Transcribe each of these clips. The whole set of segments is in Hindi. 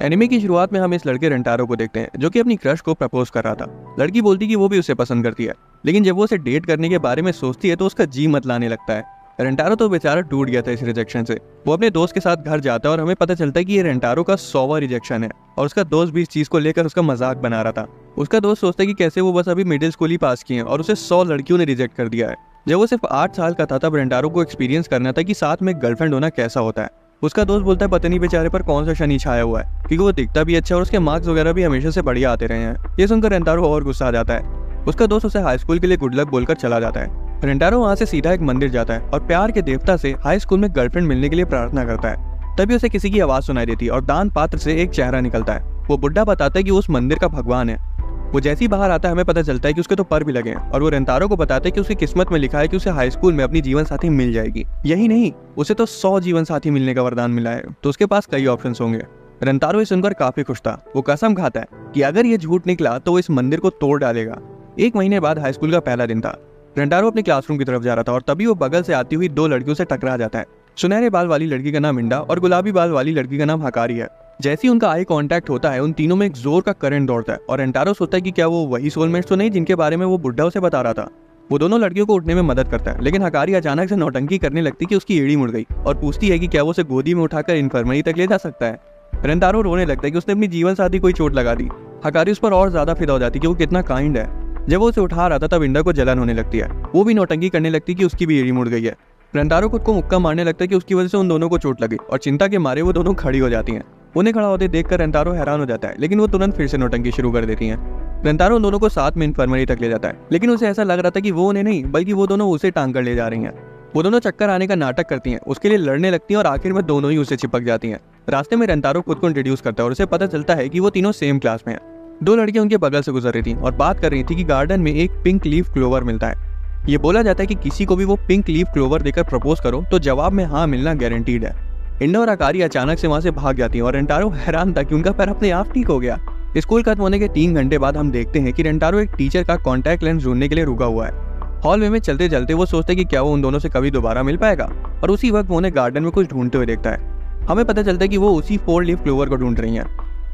एनिमे की शुरुआत में हम इस लड़के रेंटारो को देखते हैं जो कि अपनी क्रश को प्रपोज कर रहा था। लड़की बोलती कि वो भी उसे पसंद करती है, लेकिन जब वो उसे डेट करने के बारे में सोचती है तो उसका जी मत लाने लगता है। रेंटारो तो बेचारा टूट गया था इस रिजेक्शन से। वो अपने दोस्त के साथ घर जाता है और हमें पता चलता है कि ये रेंटारो का 100वां रिजेक्शन है और उसका दोस्त भी इस चीज को लेकर उसका मजाक बना रहा था। उसका दोस्त सोचता है कि कैसे वो बस अभी मिडिल स्कूल ही पास किए हैं और उसे 100 लड़कियों ने रिजेक्ट कर दिया है। जब वो सिर्फ 8 साल का था तब रेंटारो को एक्सपीरियंस करना था कि साथ में गर्लफ्रेंड होना कैसा होता है। उसका दोस्त बोलता है पता नहीं बेचारे पर कौन सा शनि छाया हुआ है, क्योंकि वो दिखता भी अच्छा और उसके मार्क्स वगैरह भी हमेशा से बढ़िया आते रहे हैं। ये सुनकर रेंटारो और गुस्सा आ जाता है। उसका दोस्त उसे हाई स्कूल के लिए गुड लक बोलकर चला जाता है। रेंटारो वहाँ से सीधा एक मंदिर जाता है और प्यार के देवता से हाई स्कूल में गर्लफ्रेंड मिलने के लिए प्रार्थना करता है। तभी उसे किसी की आवाज सुनाई देती है और दान पात्र से एक चेहरा निकलता है। वो बुड्ढा बताता है कि वो उस मंदिर का भगवान है। वो जैसे ही बाहर आता है हमें पता चलता है कि उसके तो पर भी लगे हैं और वो रेंटारो को बताता है कि उसकी किस्मत में लिखा है कि उसे हाई स्कूल में अपनी जीवन साथी मिल जाएगी। यही नहीं, उसे तो 100 जीवन साथी मिलने का वरदान मिला है, तो उसके पास कई ऑप्शंस होंगे। रेंटारो ये सुनकर काफी खुश था। वो कसम खाता है कि अगर ये झूठ निकला तो वो इस मंदिर को तोड़ डालेगा। 1 महीने बाद हाई स्कूल का पहला दिन था। रेंटारो अपने क्लासरूम की तरफ जा रहा था और तभी वो बगल से आती हुई 2 लड़कियों से टकरा जाता है। सुनहरे बाल वाली लड़की का नाम इंडा और गुलाबी बाल वाली लड़की का नाम हकारी है। जैसे ही उनका आई कांटेक्ट होता है उन तीनों में एक जोर का करंट दौड़ता है और रेंटारो सोचता है कि क्या वो वही सोलमेट्स तो नहीं जिनके बारे में वो बुड्ढा उसे बता रहा था। वो दोनों लड़कियों को उठने में मदद करता है, लेकिन हकारी अचानक से नौटंकी करने लगती कि उसकी एड़ी मुड़ गई और पूछती है कि क्या वो उसे गोदी में उठाकर इन्फर्मरी तक ले जा सकता है। रेंटारो रोने लगता है कि उसने अपनी जीवन साथी कोई चोट लगा दी। हकारी उस पर और ज्यादा फिदा हो जाती कि वो कितना काइंड है। जब वो उसे उठा रहा था तब इंडा को जलन होने लगती है। वो भी नौटंकी करने लगती कि उसकी भी एड़ी मुड़ गई है। रेंटारो खुद को मुक्का मारने लगता है कि उसकी वजह से उन दोनों को चोट लगी और चिंता के मारे वो दोनों खड़ी हो जाती हैं। उन्हें खड़ा होते देखकर रेंटारो हैरान हो जाता है, लेकिन वो तुरंत फिर से नौटंकी शुरू कर देती हैं। रेंटारो उन दोनों को साथ में इन्फर्मरी तक ले जाता है, लेकिन उसे ऐसा लग रहा था कि वो उन्हें नहीं बल्कि वो दोनों उसे टांग कर ले जा रही हैं। वो दोनों चक्कर आने का नाटक करती हैं, उसके लिए लड़ने लगती हैं और आखिर में दोनों ही उसे चिपक जाती हैं। रास्ते में रेंटारो खुद को इंट्रोड्यूस करता है और उसे पता चलता है कि वो तीनों सेम क्लास में हैं। 2 लड़कियां उनके बगल से गुजर रही थी और बात कर रही थी कि गार्डन में एक पिंक लीफ क्लोवर मिलता है। ये बोला जाता है कि किसी को भी वो पिंक लीफ क्लोवर देकर प्रपोज करो तो जवाब में हाँ मिलना गारंटीड है। इंडा और हकारी अचानक से वहां से भाग जाती है और रेंटारो हैरान था कि उनका पैर अपने आप ठीक हो गया। स्कूल खत्म होने के 3 घंटे बाद हम देखते हैं कि रेंटारो एक टीचर का कॉन्टैक्ट लेंस ढूंढने के लिए रुका हुआ है। हॉलवे में चलते चलते वो सोचते कि क्या वो उन दोनों से कभी दोबारा मिल पाएगा, और उसी वक्त वो उन्हें गार्डन में कुछ ढूंढते हुए देखता है। हमें पता चलता है कि वो उसी 4 लीफ क्लोवर को ढूंढ रही है।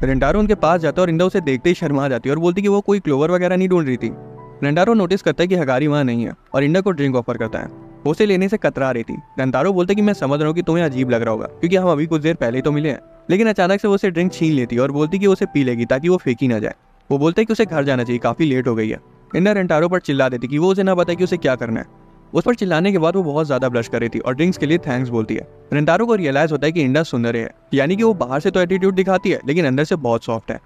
रेंटारो उनके पास जाता है और इंडा उसे देखते ही शर्मा जाती है और बोलती कि वो कोई क्लोवर वगैरह नहीं ढूंढ रही थी। रेंटारो नोटिस करता है कि हकारी वहां नहीं है और इंडा को ड्रिंक ऑफर करता है। वो उसे लेने से कतरा रही थी। रेंटारो बोलता है कि मैं समझ रहा हूँ कि तुम्हें अजीब लग रहा होगा क्योंकि हम अभी कुछ देर पहले ही तो मिले हैं, लेकिन अचानक से वो उसे ड्रिंक छीन लेती है और बोलती कि वो उसे पी लेगी ताकि वो फेंकी ना जाए। वो बोलते हैं कि उसे घर जाना चाहिए, काफी लेट हो गई है। इंडा रेंटारो पर चिल्ला देती कि वो उसे ना बताए कि उसे क्या करना है। उस पर चिल्लाने के बाद वो बहुत ज्यादा ब्लश कर रही थी और ड्रिंक्स के लिए थैंक्स बोलती है। रेंटारो को रियलाइज होता है कि इंडा सुंदर है, यानी कि वो बाहर से तो एटीट्यूड दिखाती है लेकिन अंदर से बहुत सॉफ्ट है।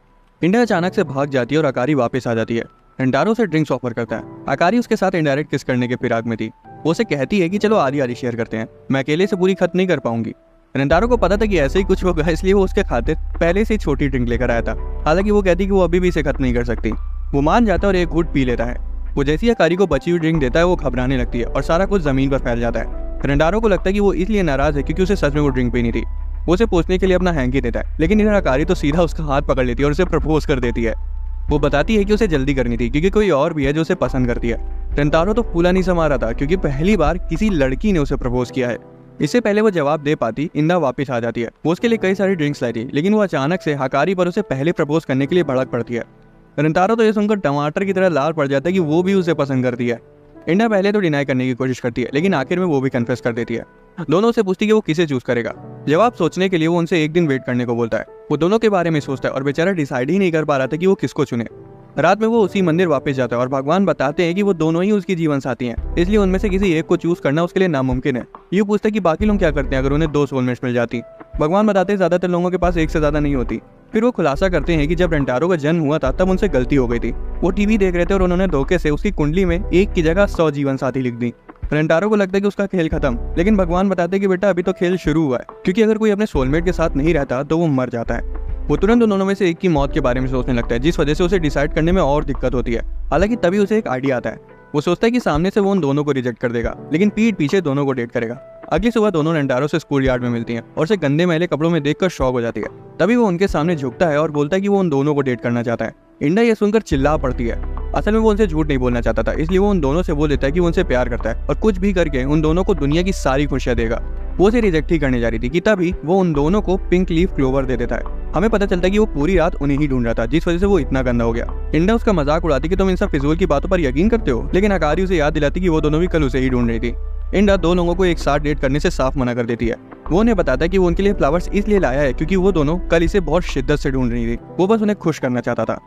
इंडा अचानक से भाग जाती है और हकारी वापस आ जाती है। रेंटारो से ड्रिंक्स ऑफर करता है। हकारी उसके साथ इनडायरेक्ट किस करने के फिराक में थी। वो उसे कहती है कि चलो आधी आधी शेयर करते हैं, मैं अकेले से पूरी खत्म नहीं कर पाऊंगी। रेंटारो को पता था कि ऐसे ही कुछ होगा, इसलिए वो उसके खातिर पहले से ही छोटी ड्रिंक लेकर आया था। हालांकि वो कहती कि वो अभी भी इसे खत्म नहीं कर सकती। वो मान जाता है और एक घूंट पी लेता है। वो जैसी हकारी को बची हुई ड्रिंक देता है वो घबराने लगती है और सारा कुछ जमीन पर फैल जाता है। रेंटारो को लगता है कि वो इसलिए नाराज है क्योंकि उसे सच में वो ड्रिंक पीनी थी। वो उसे पूछने के लिए अपना हैंकी देता है, लेकिन इधर हकारी तो सीधा उसका हाथ पकड़ लेती है और उसे प्रपोज कर देती है। वो बताती है कि उसे जल्दी करनी थी क्योंकि कोई और भी है जो उसे पसंद करती है। रेंटारो तो फूला नहीं समा रहा था क्योंकि पहली बार किसी लड़की ने उसे प्रपोज किया है। इससे पहले वो जवाब दे पाती इंडा वापस आ जाती है। वो उसके लिए कई सारी ड्रिंक्स लाई थी, लेकिन वो अचानक से हकारी पर उसे पहले प्रपोज करने के लिए भड़क पड़ती है। रेंटारो तो ये सुनकर टमाटर की तरह लाल पड़ जाता है कि वो भी उसे पसंद करती है। इंडा पहले तो डिनाई करने की कोशिश करती है, लेकिन आखिर में वो भी कन्फेस कर देती है। दोनों से पूछती है कि वो किसे चूज करेगा। जवाब सोचने के लिए वो उनसे 1 दिन वेट करने को बोलता है। वो दोनों के बारे में सोचता है और बेचारा डिसाइड ही नहीं कर पा रहा था कि वो किसको चुने। रात में वो उसी मंदिर वापस जाता है और भगवान बताते हैं कि वो दोनों ही उसकी जीवन साथी हैं, इसलिए उनमें से किसी एक को चूज करना उसके लिए नामुमकिन है। ये पूछता है कि बाकी लोग क्या करते हैं अगर उन्हें 2 सोलमेट्स मिल जाती। भगवान बताते हैं ज्यादातर लोगों के पास एक से ज्यादा नहीं होती। फिर वो खुलासा करते हैं कि जब रेंटारो का जन्म हुआ था तब उनसे गलती हो गई थी। वो टीवी देख रहे थे और उन्होंने धोखे से उसकी कुंडली में 1 की जगह 100 जीवन साथी लिख दी। रेंटारो को लगता है कि उसका खेल खत्म, लेकिन भगवान बताते हैं कि बेटा अभी तो खेल शुरू हुआ है, क्योंकि अगर कोई अपने सोलमेट के साथ नहीं रहता तो वो मर जाता है। वो तुरंत उन दोनों में से एक की मौत के बारे में सोचने लगता है, जिस वजह से उसे डिसाइड करने में और दिक्कत होती है। हालांकि तभी उसे एक आइडिया आता है। वो सोचता है कि सामने से वो उन दोनों को रिजेक्ट कर देगा, लेकिन पीठ पीछे दोनों को डेट करेगा। अगली सुबह दोनों रेंटारो से स्कूल यार्ड में मिलती हैं और उसे गंदे मैले कपड़ों में देखकर शॉक हो जाती है। तभी वो उनके सामने झुकता है और बोलता है कि वो उन दोनों को डेट करना चाहता है। इंडा ये सुनकर चिल्ला पड़ती है। असल में वो उनसे झूठ नहीं बोलना चाहता था, इसलिए वो उन दोनों से बोल देता है कि वो उनसे प्यार करता है और कुछ भी करके उन दोनों को दुनिया की सारी खुशियां देगा। वो उसे रिजेक्ट ही करने जा रही थी कि तभी वो उन दोनों को पिंक लीफ क्लोवर दे देता है। हमें पता चलता है कि वो पूरी रात उन्हें ही ढूंढ रहा था, जिस वजह से वो इतना गंदा हो गया। इंडा उसका मजाक उड़ाती कि तुम इन सब फिजूल की बातों पर यकीन करते हो, लेकिन हकारी उसे याद दिलाती कि वो दोनों भी कल उसे ही ढूंढ रही थी। इंडा दो लोगों को एक साथ डेट करने से साफ मना कर देती है। वो उन्हें बताता है कि वो उनके लिए फ्लावर्स इसलिए लाया है क्योंकि वो दोनों कल इसे बहुत शिद्दत से ढूंढ रही थी, वो बस उन्हें खुश करना चाहता था।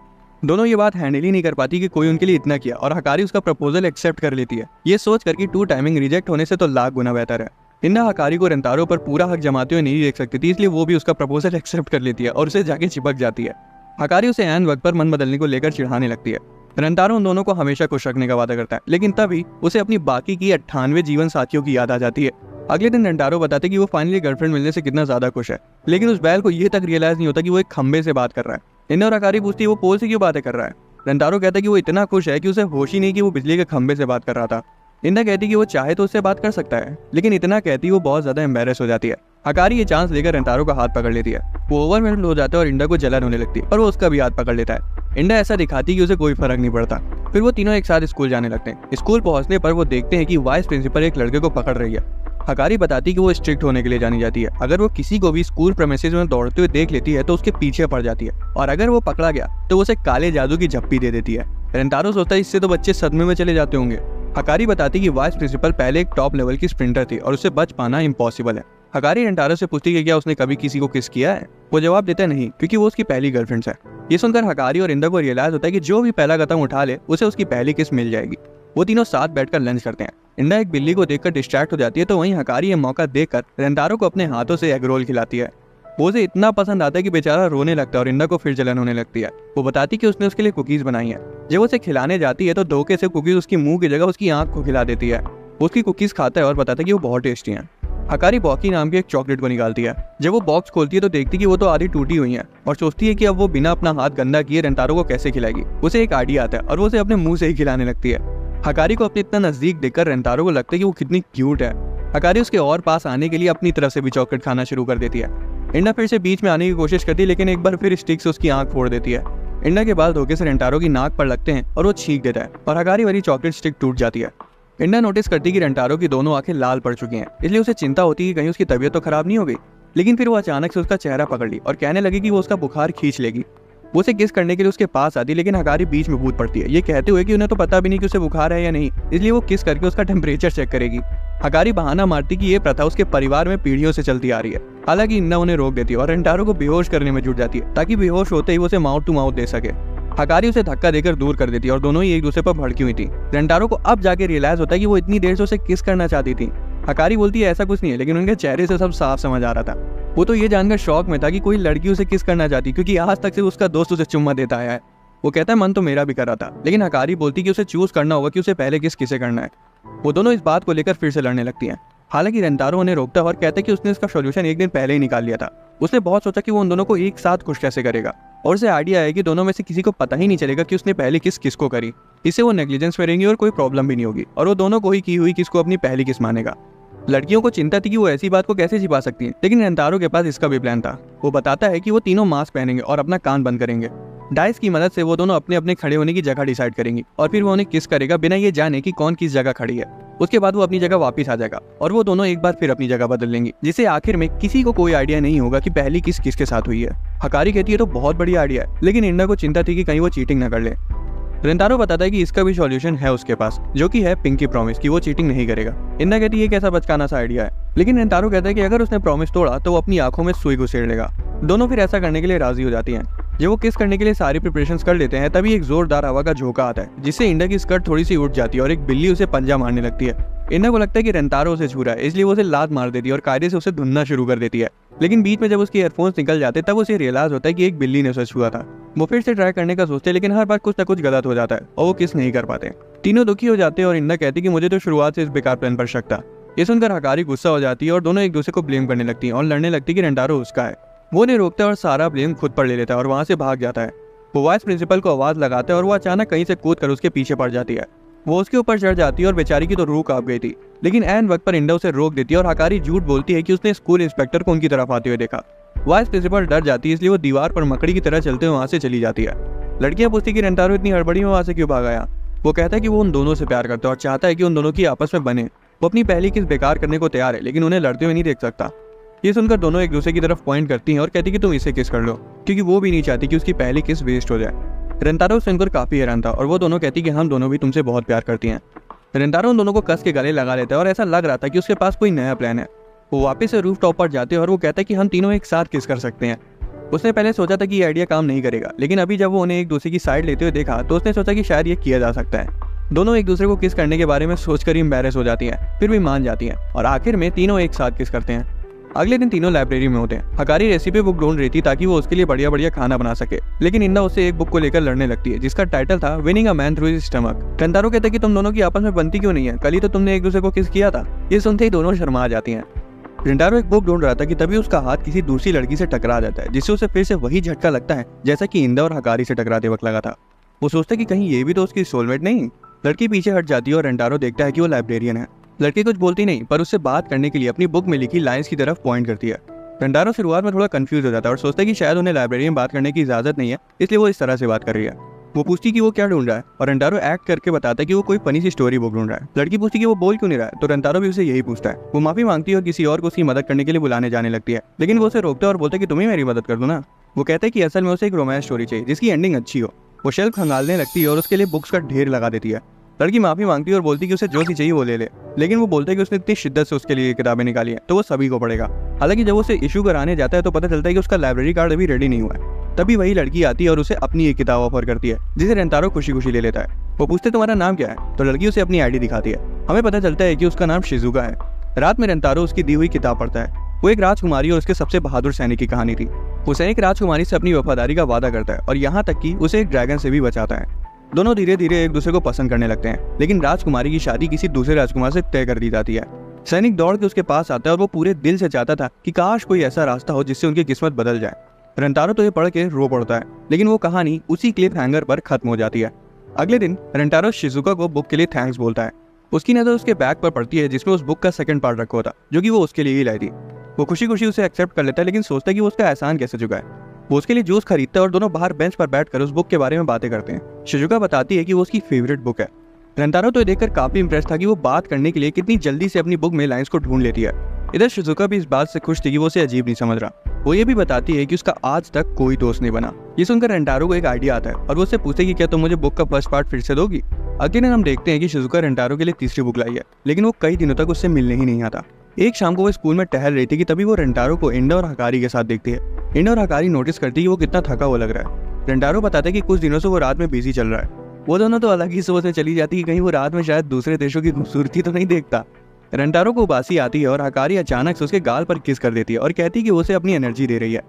दोनों ये बात हैंडल ही नहीं कर पाती कि कोई उनके लिए इतना किया, और हकारी उसका प्रपोजल एक्सेप्ट कर लेती है, ये सोच कर कि टू टाइमिंग रिजेक्ट होने से तो लाख गुना बेहतर है। इंडा हकारी को रेंटारो पर पूरा हक जमाते हुए नहीं देख सकती थी, इसलिए वो भी उसका प्रपोजल एक्सेप्ट कर लेती है और उसे जाके चिपक जाती है। हकारी उसे ऐन वक्त पर मन बदलने को लेकर चिढ़ाने लगती है। रेंटारो उन दोनों को हमेशा खुश रखने का वादा करता है, लेकिन तभी उसे अपनी बाकी की 98 जीवन साथियों की याद आ जाती है। अगले दिन रेंटारो बताते कि वो फाइनली गर्लफ्रेंड मिलने से कितना ज्यादा खुश है, लेकिन उस बैल को ये तक रियलाइज नहीं होता कि वो एक खंबे से बात कर रहा है। इंडा और हकारी पूछती है वो पोल से क्यों बातें कर रहा है। रेंटारो कहता है कि वो इतना खुश है कि उसे होश ही नहीं कि वो बिजली के खंबे से बात कर रहा था। इंडा कहती कि वो चाहे तो उससे बात कर सकता है, लेकिन इतना कहती वो बहुत ज्यादा एम्बेरस हो जाती है। हकारी ये चांस लेकर रेंटारो का हाथ पकड़ लेती है। वो ओवरवेल्ड हो जाता है और इंडा को जलन होने लगती है, पर वो उसका भी हाथ पकड़ लेता है। इंडा ऐसा दिखाती कि उसे कोई फर्क नहीं पड़ता। फिर वो तीनों एक साथ स्कूल जाने लगते हैं। स्कूल पहुंचने पर वो देखते हैं कि वाइस प्रिंसिपल एक लड़के को पकड़ रही है। हकारी बताती कि वो स्ट्रिक्ट होने के लिए जानी जाती है। अगर वो किसी को भी स्कूल प्रेमिसेस में दौड़ते हुए देख लेती है तो उसके पीछे पड़ जाती है, और अगर वो पकड़ा गया तो उसे काले जादू की झप्पी दे देती है। रेंटारो सोचता है इससे तो बच्चे सदमे में चले जाते होंगे। हकारी बताती कि वाइस प्रिंसिपल पहले एक टॉप लेवल की स्प्रिंटर थी और उससे बच पाना इम्पॉसिबल है। हकारी रेंटारो से पूछती कि क्या उसने कभी किसी को किस किया है। वो जवाब देता नहीं, क्योंकि वो उसकी पहली गर्लफ्रेंड है। ये सुनकर हकारी और इंडा को रियलाइज होता है कि जो भी पहला कदम उठा ले उसे उसकी पहली किस मिल जाएगी। वो तीनों साथ बैठकर लंच करते हैं। इंडा एक बिल्ली को देखकर डिस्ट्रैक्ट हो जाती है, तो वहीं हकारी ये मौका देखकर रेंटारो को अपने हाथों से एग रोल खिलाती है। वो उसे इतना पसंद आता है कि बेचारा रोने लगता है और इंडा को फिर जलन होने लगती है। वो बताती कि उसने उसके लिए कुकीज बनाई है। जब उसे खिलाने जाती है तो धोखे से कुकीज उसकी मुंह की जगह उसकी आंख को खिला देती है। वो उसकी कुकीज खाता है और बताता है कि वो बहुत टेस्टी हैं। हकारी बॉकी नाम की एक चॉकलेट को निकालती है। जब वो बॉक्स खोलती है तो देखती कि वो तो आधी टूटी हुई है, और सोचती है कि अब वो बिना अपना हाथ गंदा किए रेंटारो को कैसे खिलाएगी। उसे एक आइडिया आता है और वो उसे अपने मुंह से ही खिलाने लगती है। हकारी को अपने इतना नजदीक देखकर रेंटारो को लगता है कि वो कितनी क्यूट है। हकारी उसके और पास आने के लिए अपनी तरफ से भी चॉकलेट खाना शुरू कर देती है। इंडा फिर से बीच में आने की कोशिश करती है, लेकिन एक बार फिर स्टिक से उसकी आंख फोड़ देती है। इंडा के बाल धोखे से रेंटारो की नाक पर लगते हैं और वो छींक देता है, और हकारी वाली चॉकलेट स्टिक टूट जाती है। इंडा नोटिस करती कि रेंटारो की दोनों आंखें लाल पड़ चुकी हैं, इसलिए उसे चिंता होती कि कहीं उसकी तबीयत तो खराब नहीं हो गई। लेकिन फिर वो अचानक से उसका चेहरा पकड़ ली और कहने लगी कि वो उसका बुखार खींच लेगी। वो उसे किस करने के लिए उसके पास आती, लेकिन हकारी बीच में कूद पड़ती है, ये कहते हुए कि उन्हें तो पता भी नहीं कि उसे बुखार है या नहीं, इसलिए वो किस करके उसका टेम्परेचर चेक करेगी। हकारी बहाना मारती कि ये प्रथा उसके परिवार में पीढ़ियों से चलती आ रही है। हालांकि इंडा उन्हें रोक देती है और रेंटारो को बेहोश करने में जुट जाती है, ताकि बेहोश होते ही वो उसे माउथ टू माउथ दे सके। हकारी उसे धक्का देकर दूर कर देती है और दोनों ही एक दूसरे पर भड़की हुई थी। रेंटारो को अब जाके रियलाइज होता है कि वो इतनी देर से उसे किस करना चाहती थी। हकारी बोलती है ऐसा कुछ नहीं है, लेकिन उनके चेहरे से सब साफ समझ आ रहा था। वो तो ये जानकर शौक में था कि कोई लड़की उसे किस करना चाहती, क्योंकि आज तक से उसका दोस्त उसे चुम्मा देता आया है। वो कहता है मन तो मेरा भी कर रहा था, लेकिन हकारी बोलती कि उसे चूज करना होगा कि उसे पहले किसे करना है। वो दोनों इस बात को लेकर फिर से लड़ने लगती हैं। हालांकि रेंटारो उन्हें रोकता है और कहता है कि उसने इसका सोल्यूशन एक दिन पहले ही निकाल लिया था। उसने बहुत सोचा कि वो उन दोनों को एक साथ खुश कैसे करेगा, और उसे आइडिया है कि दोनों में से किसी को पता ही नहीं चलेगा कि उसने पहली किस किसको करी। इससे वो नेग्लिजेंस में रहेंगी और कोई प्रॉब्लम भी नहीं होगी, और वो दोनों को ही की हुई किसको अपनी पहली किस मानेगा। लड़कियों को चिंता थी कि वो ऐसी बात को कैसे छिपा सकती हैं, लेकिन रेंटारो के पास इसका भी प्लान था। वो बताता है कि वो तीनों मास्क पहनेंगे और अपना कान बंद करेंगे। डाइस की मदद से वो दोनों अपने अपने खड़े होने की जगह डिसाइड करेंगी, और फिर वो उन्हें किस करेगा बिना ये जाने कि कौन किस जगह खड़ी है। उसके बाद वो अपनी जगह वापस आ जाएगा और वो दोनों एक बार फिर अपनी जगह बदल लेंगी, जिससे आखिर में किसी को कोई आइडिया नहीं होगा कि पहली किस किसके साथ हुई है। हकारी कहती है तो बहुत बढ़िया आइडिया है, लेकिन इंडा को चिंता थी कि कहीं वो चीटिंग न कर ले। रेंटारो बताता है कि इसका भी सॉल्यूशन है उसके पास, जो कि है पिंकी प्रॉमिस कि वो चीटिंग नहीं करेगा। इंडा कहती है ये कैसा बचकाना सा आइडिया है, लेकिन रेंटारो कहता है कि अगर उसने प्रॉमिस तोड़ा तो वो अपनी आंखों में सुई घुसेड़ लेगा। दोनों फिर ऐसा करने के लिए राजी हो जाती हैं। जब वो किस करने के लिए सारी प्रिपरेशंस कर लेते हैं, तभी एक जोरदार हवा का झोंका आता है, जिससे इंडा की स्कर्ट थोड़ी सी उठ जाती है और एक बिल्ली उसे पंजा मारने लगती है। इंडा को लगता है कि रेंटारो उसे छू रहा है, इसलिए वो उसे लात मार देती है और कायदे से उसे धुनना शुरू कर देती है। लेकिन बीच में जब उसके ईयरफोन्स निकल जाते तब उसे रियलाइज होता है कि एक बिल्ली ने उसे छुआ था। वो फिर से ट्राई करने का सोचते, लेकिन हर बार कुछ न कुछ गलत हो जाता है और वो किस नहीं कर पाते। तीनों दुखी हो जाते हैं और इंडा कहती कि मुझे तो शुरुआत से इस बेकार प्लान पर शक था। ये सुनकर हकारी गुस्सा हो जाती है और दोनों एक दूसरे को ब्लेम करने लगती हैं और लड़ने लगती है कि रेंटारो उसका है। वो उन्हें रोकता है और सारा ब्लेम खुद पर ले लेता है और वहां से भाग जाता है। वो वाइस प्रिंसिपल को आवाज लगाता है और वो अचानक कहीं से कूद कर उसके पीछे पड़ जाती है। वो उसके ऊपर चढ़ जाती है और बेचारी की तो रूह कांप गई थी, लेकिन ऐन वक्त पर इंडा उसे रोक देती है और हकारी झूठ बोलती है कि उसने स्कूल इंस्पेक्टर को उनकी तरफ आते हुए देखा। वाइस प्रिंसिपल डर जाती है, इसलिए वो दीवार पर मकड़ी की तरह चलते हुए वहां से चली जाती है। लड़कियां पूछती कि रेंटारो इतनी हड़बड़ी में वहां से क्यों भाग आया। वो कहता है कि वो उन दोनों से प्यार करता है और चाहता है कि उन दोनों की आपस में बने। वो अपनी पहली किस बेकार करने को तैयार है, लेकिन उन्हें लड़ते हुए नहीं देख सकता। ये सुनकर दोनों एक दूसरे की तरफ पॉइंट करती हैं और कहती कि तुम इसे किस कर लो, क्योंकि वो भी नहीं चाहती कि उसकी पहली किस वेस्ट हो जाए। रेंटारो सुनकर काफी हैरान था और वो दोनों कहती कि हम दोनों भी तुमसे बहुत प्यार करती हैं। रेंटारो उन दोनों को कस के गले लगा लेता है और ऐसा लग रहा था कि उसके पास कोई नया प्लान है। वो वापस से रूफ टॉप पर जाते हैं और वो कहता है कि हम तीनों एक साथ किस कर सकते हैं। उसने पहले सोचा था कि ये आइडिया काम नहीं करेगा, लेकिन अभी जब वो उन्हें एक दूसरे की साइड लेते हुए देखा तो उसने सोचा कि शायद ये किया जा सकता है। दोनों एक दूसरे को किस करने के बारे में सोचकर ही एम्बैरेस हो जाती हैं, फिर भी मान जाती हैं और आखिर में तीनों एक साथ किस करते हैं। अगले दिन तीनों लाइब्रेरी में होते हैं। हकारी रेसिपी बुक ढूंढ रही थी ताकि वो उसके लिए बढ़िया बढ़िया खाना बना सके, लेकिन इंदा उससे एक बुक को लेकर लड़ने लगती है जिसका टाइटल था winning a man through his stomach. Rentaro कहते हैं कि तुम दोनों की आपस में बनती क्यों नहीं है, कल ही तो तुमने एक दूसरे को किस किया था। ये सुनते ही दोनों शर्मा जाती हैं। रेंटारो एक बुक ढूंढ रहा था कि तभी उसका हाथ किसी दूसरी लड़की से टकरा जाता है, जिससे उसे फिर से वही झटका लगता है जैसा कि इंदा और हकारी से टकराते वक्त लगा था। वो सोचता है कि कहीं ये भी तो उसकी सोलमेट नहीं। लड़की पीछे हट जाती है और रेंटारो देखता है कि वो लाइब्रेरियन है। लड़की कुछ बोलती नहीं, पर उससे बात करने के लिए अपनी बुक में लिखी लाइंस की तरफ पॉइंट करती है। रेंटारो शुरुआत में थोड़ा कंफ्यूज हो जाता है और सोचता है कि शायद उन्हें लाइब्रेरी में बात करने की इजाजत नहीं है, इसलिए वो इस तरह से बात कर रही है। वो पूछती कि वो क्या ढूंढ रहा है और रेंटारो एक्ट करके बताता है कि वो कोई फनी सी स्टोरी बुक ढूंढ रहा है। लड़की पूछती कि वो बोल क्यों नहीं रहा है, तो रेंटारो भी उसे यही पूछता है। वो माफी मांगती है और किसी और को उसकी मदद करने के लिए बुलाने जाने लगती है, लेकिन वो उसे रोकता है और बोलता है कि तुम्हें मेरी मदद कर दो ना। वो कहता है कि असल में उसे एक रोमांस स्टोरी चाहिए जिसकी एंडिंग अच्छी हो। वो शेल्फ खंगालने लगती है और उसके लिए बुक्स का ढेर लगा देती है। लड़की माफी मांगती है और बोलती है कि उसे जो सी चाहिए वो ले ले, लेकिन वो बोलता है कि उसने इतनी शिद्दत से उसके लिए किताबें निकाली हैं तो वो सभी को पढ़ेगा। हालांकि जब उसे इशू कराने जाता है तो पता चलता है कि उसका लाइब्रेरी कार्ड अभी रेडी नहीं हुआ है। तभी वही लड़की आती है और उसे अपनी एक किताब ऑफर करती है, जिसे रेंटारो खुशी खुशी ले लेता है। वो पूछते तुम्हारा नाम क्या है, तो लड़की उसे अपनी आईडी दिखाती है। हमें पता चलता है कि उसका नाम शिजुका है। रात में रेंटारो उसकी दी हुई किताब पढ़ता है। वो एक राजकुमारी और उसके सबसे बहादुर सैनिक की कहानी थी। वो सैनिक राजकुमारी से अपनी वफादारी का वादा करता है और यहाँ तक कि उसे एक ड्रैगन से भी बचाता है। दोनों धीरे धीरे एक दूसरे को पसंद करने लगते हैं, लेकिन राजकुमारी की शादी किसी दूसरे राजकुमार से तय कर दी जाती है। सैनिक दौड़ के उसके पास आता है और वो पूरे दिल से चाहता था कि काश कोई ऐसा रास्ता हो जिससे उनकी किस्मत बदल जाए। रेंटारो तो ये पढ़ के रो पड़ता है, लेकिन वो कहानी उसी क्लिप हैंगर पर खत्म हो जाती है। अगले दिन रेंटारो शिजुका को बुक के लिए थैंक्स बोलता है। उसकी नजर उसके बैग पर पड़ती है जिसमें उस बुक का सेकंड पार्ट रखा था, जो कि वो उसके लिए ही लाई थी। वो खुशी खुशी उसे एक्सेप्ट कर लेता है, लेकिन सोचता है कि वो उसका एहसान कैसे चुका है। वो उसके लिए जूस खरीदता है और दोनों बाहर बेंच पर बैठकर उस बुक के बारे में बातें करते हैं। शिजुका बताती है कि वो उसकी फेवरेट बुक है। रेंटारो तो ये देखकर काफी इंप्रेस था कि वो बात करने के लिए कितनी जल्दी से अपनी बुक में लाइंस को ढूंढ लेती है। इधर शिजुका भी इस बात से खुश थी कि वो उसे अजीब नहीं समझ रहा। वो ये भी बताती है कि उसका आज तक कोई दोस्त नहीं बना। ये सुनकर रेंटारो को एक आइडिया आता है और वो उससे पूछते कि क्या तुम मुझे बुक का फर्स्ट पार्ट फिर से दोगी। अगले दिन हम देखते हैं कि शिजुका रेंटारो के लिए तीसरी बुक लाई है, लेकिन वो कई दिनों तक उससे मिलने ही नहीं आता। एक शाम को वो स्कूल में टहल रही थी कि तभी वो रेंटारो को इंडा और हकारी के साथ देखती है। इंडा और हकारी नोटिस करती है कि वो कितना थका हुआ लग रहा है। रेंटारो बताता है कि कुछ दिनों से वो रात में बिजी चल रहा है। वो दोनों तो अलग ही सोच में चली जाती है कि कहीं वो रात में शायद दूसरे देशों की खूबसूरती तो नहीं देखता। रेंटारो को उबासी आती है और हकारी अचानक से उसके गाल पर किस कर देती है और कहती है कि वो उसे अपनी एनर्जी दे रही है।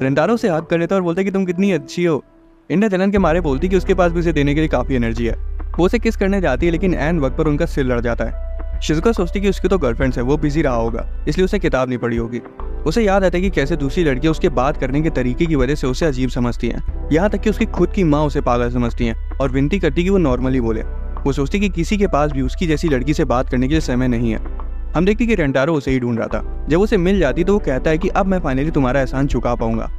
रेंटारो से हग कर लेता है और बोलता है कि तुम कितनी अच्छी हो। इंडा जलन के मारे बोलती है कि उसके पास भी उसे देने के लिए काफी एनर्जी है। वो उसे किस करने जाती है, लेकिन एन वक्त पर उनका सिर लड़ जाता है। शिजुका सोचती कि उसकी तो गर्लफ्रेंड है, वो बिजी रहा होगा, इसलिए उसे किताब नहीं पढ़ी होगी। उसे याद आता है कि कैसे दूसरी लड़कियां उसके बात करने के तरीके की वजह से उसे अजीब समझती हैं। यहाँ तक कि उसकी खुद की माँ उसे पागल समझती हैं और विनती करती कि वो नॉर्मली बोले। वो सोचती कि किसी के पास भी उसकी जैसी लड़की से बात करने के लिए समय नहीं है। हम देखती कि रेंटारो उसे ही ढूंढ रहा था। जब उसे मिल जाती तो वो कहता है कि अब मैं फाइनली तुम्हारा एहसान चुका पाऊंगा।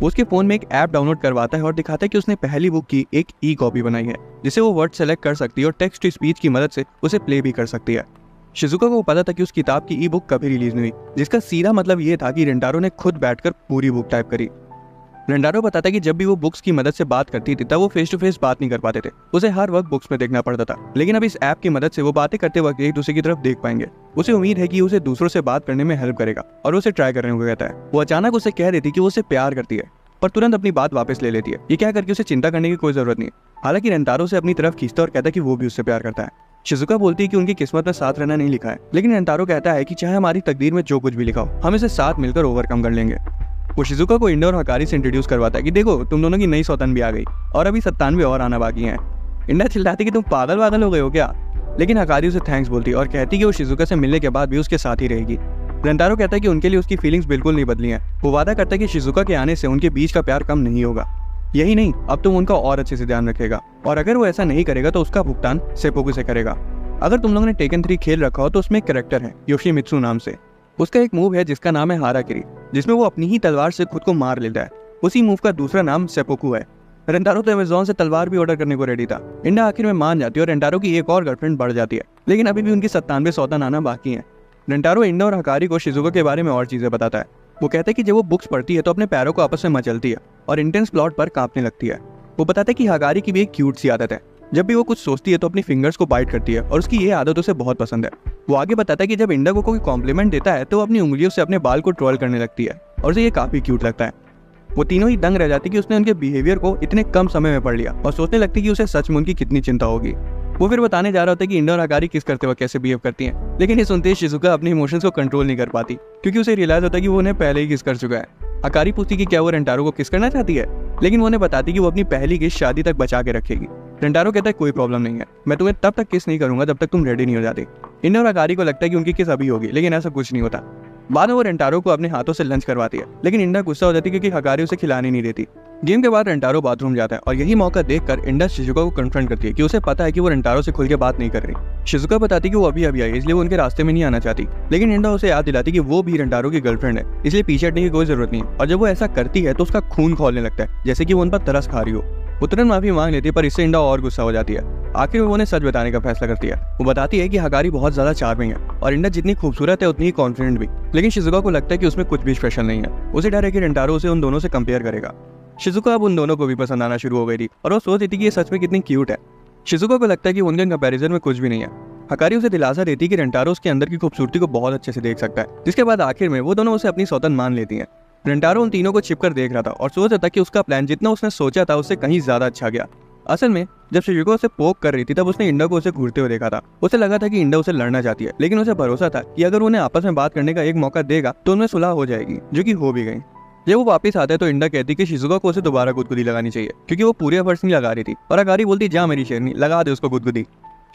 वो उसके फोन में एक ऐप डाउनलोड करवाता है और दिखाता है कि उसने पहली बुक की एक ई कॉपी बनाई है, जिसे वो वर्ड सेलेक्ट कर सकती है और टेक्स्ट टू स्पीच की मदद से उसे प्ले भी कर सकती है। शिजुका को पता था कि उस किताब की ई बुक कभी रिलीज नहीं हुई, जिसका सीधा मतलब ये था कि रेंटारो ने खुद बैठकर पूरी बुक टाइप करी। रेंटारो बताता है कि जब भी वो बुक्स की मदद से बात करती थी तब वो फेस टू फेस बात नहीं कर पाते थे, उसे हर वक्त बुक्स में देखना पड़ता था। लेकिन अब इस ऐप की मदद से वो बातें करते वक्त एक दूसरे की तरफ देख पाएंगे। उसे उम्मीद है कि उसे दूसरों से बात करने में हेल्प करेगा और उसे ट्राई करने को कहता है। वो अचानक उसे कह देती कि वो उसे प्यार करती है, पर तुरंत अपनी बात वापस ले लेती है। ये क्या करके उसे चिंता करने की कोई जरूरत नहीं। हालांकि रेंटारो से अपनी तरफ खींचता और कहता है कि वो भी उससे प्यार करता है। शिजुका बोलती है कि उनकी किस्मत में साथ रहना नहीं लिखा है, लेकिन रेंटारो कहता है कि चाहे हमारी तकदीर में जो कुछ भी लिखा हो, हम इसे साथ मिलकर ओवरकम कर लेंगे। वो शिजुका को इंडा और हकारी से इंट्रोड्यूस करवाता है कि देखो तुम दोनों की नई सौतन भी आ गई और अभी 97 और आना बाकी हैं। इंडा चिल्लाती कि तुम पागल हो गए हो क्या, लेकिन हकारी उसे थैंक्स बोलती है और कहती कि वो शिजुका से मिलने के बाद भी उसके साथ ही रहेगी। रेंटारो कहता है कि उनके लिए उसकी फीलिंग्स बिल्कुल नहीं बदली हैं। वो वादा करता है कि शिजुका के आने से उनके बीच का प्यार कम नहीं होगा। यही नहीं, अब तुम उनका और अच्छे से ध्यान रखेगा और अगर वो ऐसा नहीं करेगा तो उसका भुगतान सेपोकू से करेगा। अगर तुम लोगों ने टेकन 3 खेल रखा हो तो उसमें एक कैरेक्टर है योशिमित्सु नाम से। उसका एक मूव है जिसका नाम है हाराकिरी, जिसमें वो अपनी ही तलवार से खुद को मार लेता है। उसी मूव का दूसरा नाम सेपोकू है। रेंटारो तो अमेज़न से तलवार भी ऑर्डर करने को रेडी था। इंडा आखिर में मान जाती है और रेंटारो की एक और गर्लफ्रेंड बढ़ जाती है, लेकिन अभी भी उनकी 97 सौतन आना बाकी है। रेंटारो इंडा और हकारी को शिजुका के बारे में और चीजें बताता है। वो कहता है कि जब वो बुक्स पढ़ती है तो अपने पैरों को आपस में मचलती है और इंटेंस प्लॉट पर कांपने लगती है। वो बताता है कि हकारी की भी एक क्यूट सी आदत है, जब भी वो कुछ सोचती है तो अपनी फिंगर्स को बाइट करती है और उसकी ये आदत उसे बहुत पसंद है। वो आगे बताता है कि जब इंडा को कोई कॉम्प्लीमेंट देता है तो वो अपनी उंगलियों से अपने बाल को ट्रोल करने लगती है और उसे ये काफी क्यूट लगता है। वो तीनों ही दंग रह जाती कि उसने उनके बिहेवियर को इतने कम समय में पढ़ लिया और सोचने लगती कि उसे सच में उनकी कितनी चिंता होगी। वो फिर बताने जा रहा होता है कि इंडा और हकारी किस करते वक्त कैसे बिहेव करती हैं, लेकिन ये सुनते ही शिजुका अपने इमोशंस को कंट्रोल नहीं कर पाती क्योंकि उसे रियलाइज होता है कि वो उन्हें पहले ही किस कर चुका है। हकारी पूछती कि क्या वो रेंटारो को किस करना चाहती है, लेकिन वो उन्हें बताती कि वो अपनी पहली किस शादी तक बचा के रखेगी। रेंटारो कहता है कोई प्रॉब्लम नहीं है, मैं तुम्हें तब तक किस नहीं करूंगा जब तक तुम रेडी नहीं हो जाती। इंडा और हकारी को लगता है कि उनकी किस अभी होगी, लेकिन ऐसा कुछ नहीं होता। बाद में वो रेंटारो को अपने हाथों से लंच करवाती है, लेकिन इंडा गुस्सा हो जाती है क्योंकि हकारी उसे खिलाने नहीं देती। गेम के बाद रेंटारो बाथरूम जाता है और यही मौका देखकर इंडा शिजुका को कन्फ्रंट करती है कि उसे पता है कि वो रेंटारो से खुल के बात नहीं कर रही। शिजुका बताती है कि वो अभी आई इसलिए वो उनके रास्ते में नहीं आना चाहती, लेकिन इंडा उसे याद दिलाती कि वो भी रेंटारो की गर्लफ्रेंड है, इसलिए पीछे हटने की कोई जरूरत नहीं है। और जब वो ऐसा करती है तो उसका खून खौलने लगता है, जैसे कि वो उन पर तरस खा रही हो। वो तुरंत माफी मांग लेती है, पर इससे इंडा और गुस्सा हो जाती है। आखिर में वो उन्हें सच बताने का फैसला करती है। वो बताती है कि हकारी बहुत ज्यादा चार्मिंग है और इंडा जितनी खूबसूरत है उतनी ही कॉन्फिडेंट भी, लेकिन शिजुका को लगता है कि उसमें कुछ भी स्पेशल नहीं है। उसे डर है कि रेंटारो उसे उन दोनों से कंपेयर करेगा। शिजुका अब उन दोनों को भी पसंद आना शुरू हो गई थी और वो सोच रही थी कि ये सच में कितनी क्यूट है। शिजुका को लगता है कि उनके कंपैरिजन में कुछ भी नहीं है। हकारी उसे दिलासा देती है कि रेंटारो उसके अंदर की खूबसूरती को बहुत अच्छे से देख सकता है, जिसके बाद आखिर में वो दोनों उसे अपनी सौतन मान लेती हैं। रेंटारो उन तीनों को छिपकर देख रहा था और सोच रहा था कि उसका प्लान जितना उसने सोचा था उससे कहीं ज्यादा अच्छा गया। असल में जब शिजुका उसे पोक कर रही थी तब उसने इंडा को उसे घूरते हुए देखा था। उसे लगा था कि इंडा उसे लड़ना चाहती है, लेकिन उसे भरोसा था कि अगर उन्हें आपस में बात करने का एक मौका देगा तो उनमें सुलह हो जाएगी, जो कि हो भी गई। जब वो वापस आते तो इंडा कहती कि शिजुका को उसे दोबारा गुदगुदी लगानी चाहिए क्योंकि वो पूरे एफर्ट्स नहीं लगा रही थी, और हकारी बोलती जा मेरी शेरनी लगा दे उसको गुदगुदी।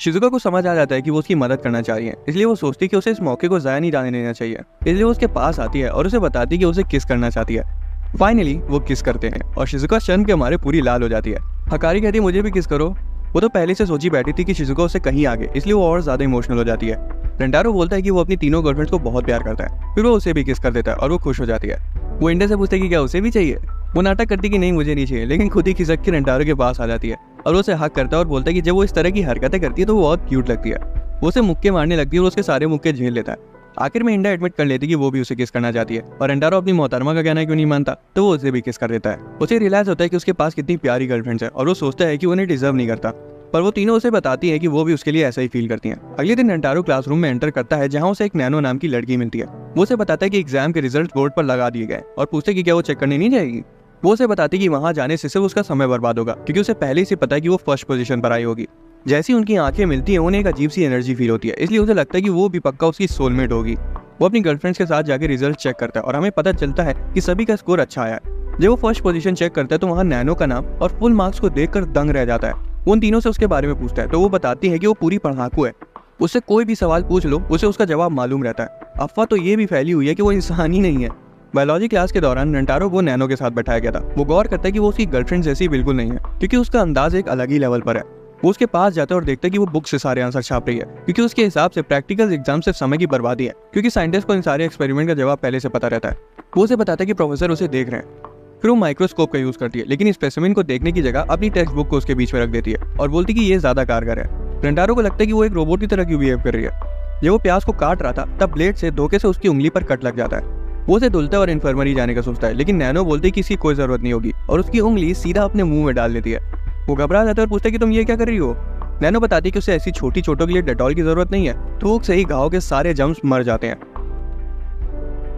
शिजुका को समझ आ जाता है कि वो उसकी मदद करना चाह रही है, इसलिए वो सोचती कि उसे इस मौके को जाया नहीं जाने देना चाहिए। इसलिए वो उसके पास आती है और उसे बताती कि उसे किस करना चाहती है। फाइनली वो किस करते हैं और शिजुका शर्म के मारे पूरी लाल हो जाती है। हकारी कहती है मुझे भी किस करो। वो तो पहले से सोची बैठी थी कि शिजुका उससे कहीं आगे, इसलिए वो और ज्यादा इमोशनल हो जाती है। रेंटारो बोलता है कि वो अपनी तीनों गर्लफ्रेंड्स को बहुत प्यार करता है, फिर वो उसे भी किस कर देता है और वो खुश हो जाती है। वो इंडा से पूछते कि क्या उसे भी चाहिए। वो नाटक करती कि नहीं मुझे नहीं चाहिए, लेकिन खुद ही खिसक के रेंटारो के पास आ जाती है और उसे हक करता है और बोलता है कि जब वो इस तरह की हरकतें करती है तो वो बहुत क्यूट लगती है। वो उसे मुक्के मारने लगती है और उसके सारे मुक्के झेल लेता है। आखिर में इंडा एडमिट कर लेती कि वो भी उसे किस करना चाहती है और रेंटारो अपनी मोहतरमा का कहना क्यों नहीं मानता, तो वो उसे भी किस कर देता है। उसे रियलाइज होता है कि उसके पास कितनी प्यारी गर्लफ्रेंड्स है और वो सोचता है कि उन्हें डिजर्व नहीं करता, पर वो तीनों उसे बताती है कि वो भी उसके लिए ऐसा ही फील करती हैं। अगले दिन रेंटारो क्लासरूम में एंटर करता है जहां उसे एक नैनो नाम की लड़की मिलती है। वो उसे बताता है कि एग्जाम के रिजल्ट बोर्ड पर लगा दिए गए और पूछते कि क्या वो चेक करने नहीं जाएगी। वो उसे बताती कि वहां जाने से सिर्फ उसका समय बर्बाद होगा क्योंकि उसे पहले ही से पता है कि वो फर्स्ट पोजीशन पर आई होगी। जैसी उनकी आंखें मिलती हैं उन्हें एक अजीब सी एनर्जी फील होती है, इसलिए उसे लगता है कि वो भी पक्का उसकी सोलमेट होगी। वो अपनी गर्लफ्रेंड्स के साथ जाकर रिजल्ट चेक करता है और हमें पता चलता है कि सभी का स्कोर अच्छा आया है। जब वो फर्स्ट पोजीशन चेक करता है तो वहाँ नैनो का नाम और फुल मार्क्स को देखकर दंग रह जाता है। वो उन तीनों से उसके बारे में पूछता है तो वो बताती है कि वो पूरी पढ़ाकू है, उससे कोई भी सवाल पूछ लो उसे उसका जवाब मालूम रहता है। अफवाह तो ये भी फैली हुई है कि वो इंसान ही नहीं है। बायोलॉजी क्लास के दौरान रेंटारो को नैनो के साथ बैठाया गया था। वो गौर करता है कि वो उसकी गर्लफ्रेंड जैसी बिल्कुल नहीं है क्योंकि उसका अंदाज एक अलग ही लेवल पर है। वो उसके पास जाता है और देखता है कि वो बुक से सारे आंसर छाप रही है क्योंकि उसके हिसाब से प्रैक्टिकल एग्जाम सिर्फ समय की बर्बादी है, क्योंकि साइंटिस्ट को इन सारे एक्सपेरिमेंट का जवाब पहले से पता रहता है। वो उसे बताता है कि प्रोफेसर उसे देख रहे हैं। फिर वो माइक्रोस्कोप का यूज करती है, लेकिन स्पेसिमेन को देखने की जगह अपनी टेक्स्ट बुक को उसके बीच में रख देती है और बोलती कि ये ज्यादा कारगर है। रेंटारो को लगता है कि वो एक रोबोट की तरह क्यों बिहेव कर रही है। जब वो प्याज को काट रहा था तब ब्लेड से धोखे से उसकी उंगली पर कट लग जाता है। वो उसे धुलता है और इन्फर्मरी जाने का सोचता है, लेकिन नैनो बोलती है कि इसकी कोई जरूरत नहीं होगी और उसकी उंगली सीधा अपने मुंह में डाल देती है। वो घबरा जाता है और पूछता है कि तुम ये क्या कर रही हो। नैनो बताती है कि उसे ऐसी छोटी चोटों के लिए डेटॉल की जरूरत नहीं है, थूक से ही घाव के सारे जर्म्स मर जाते हैं।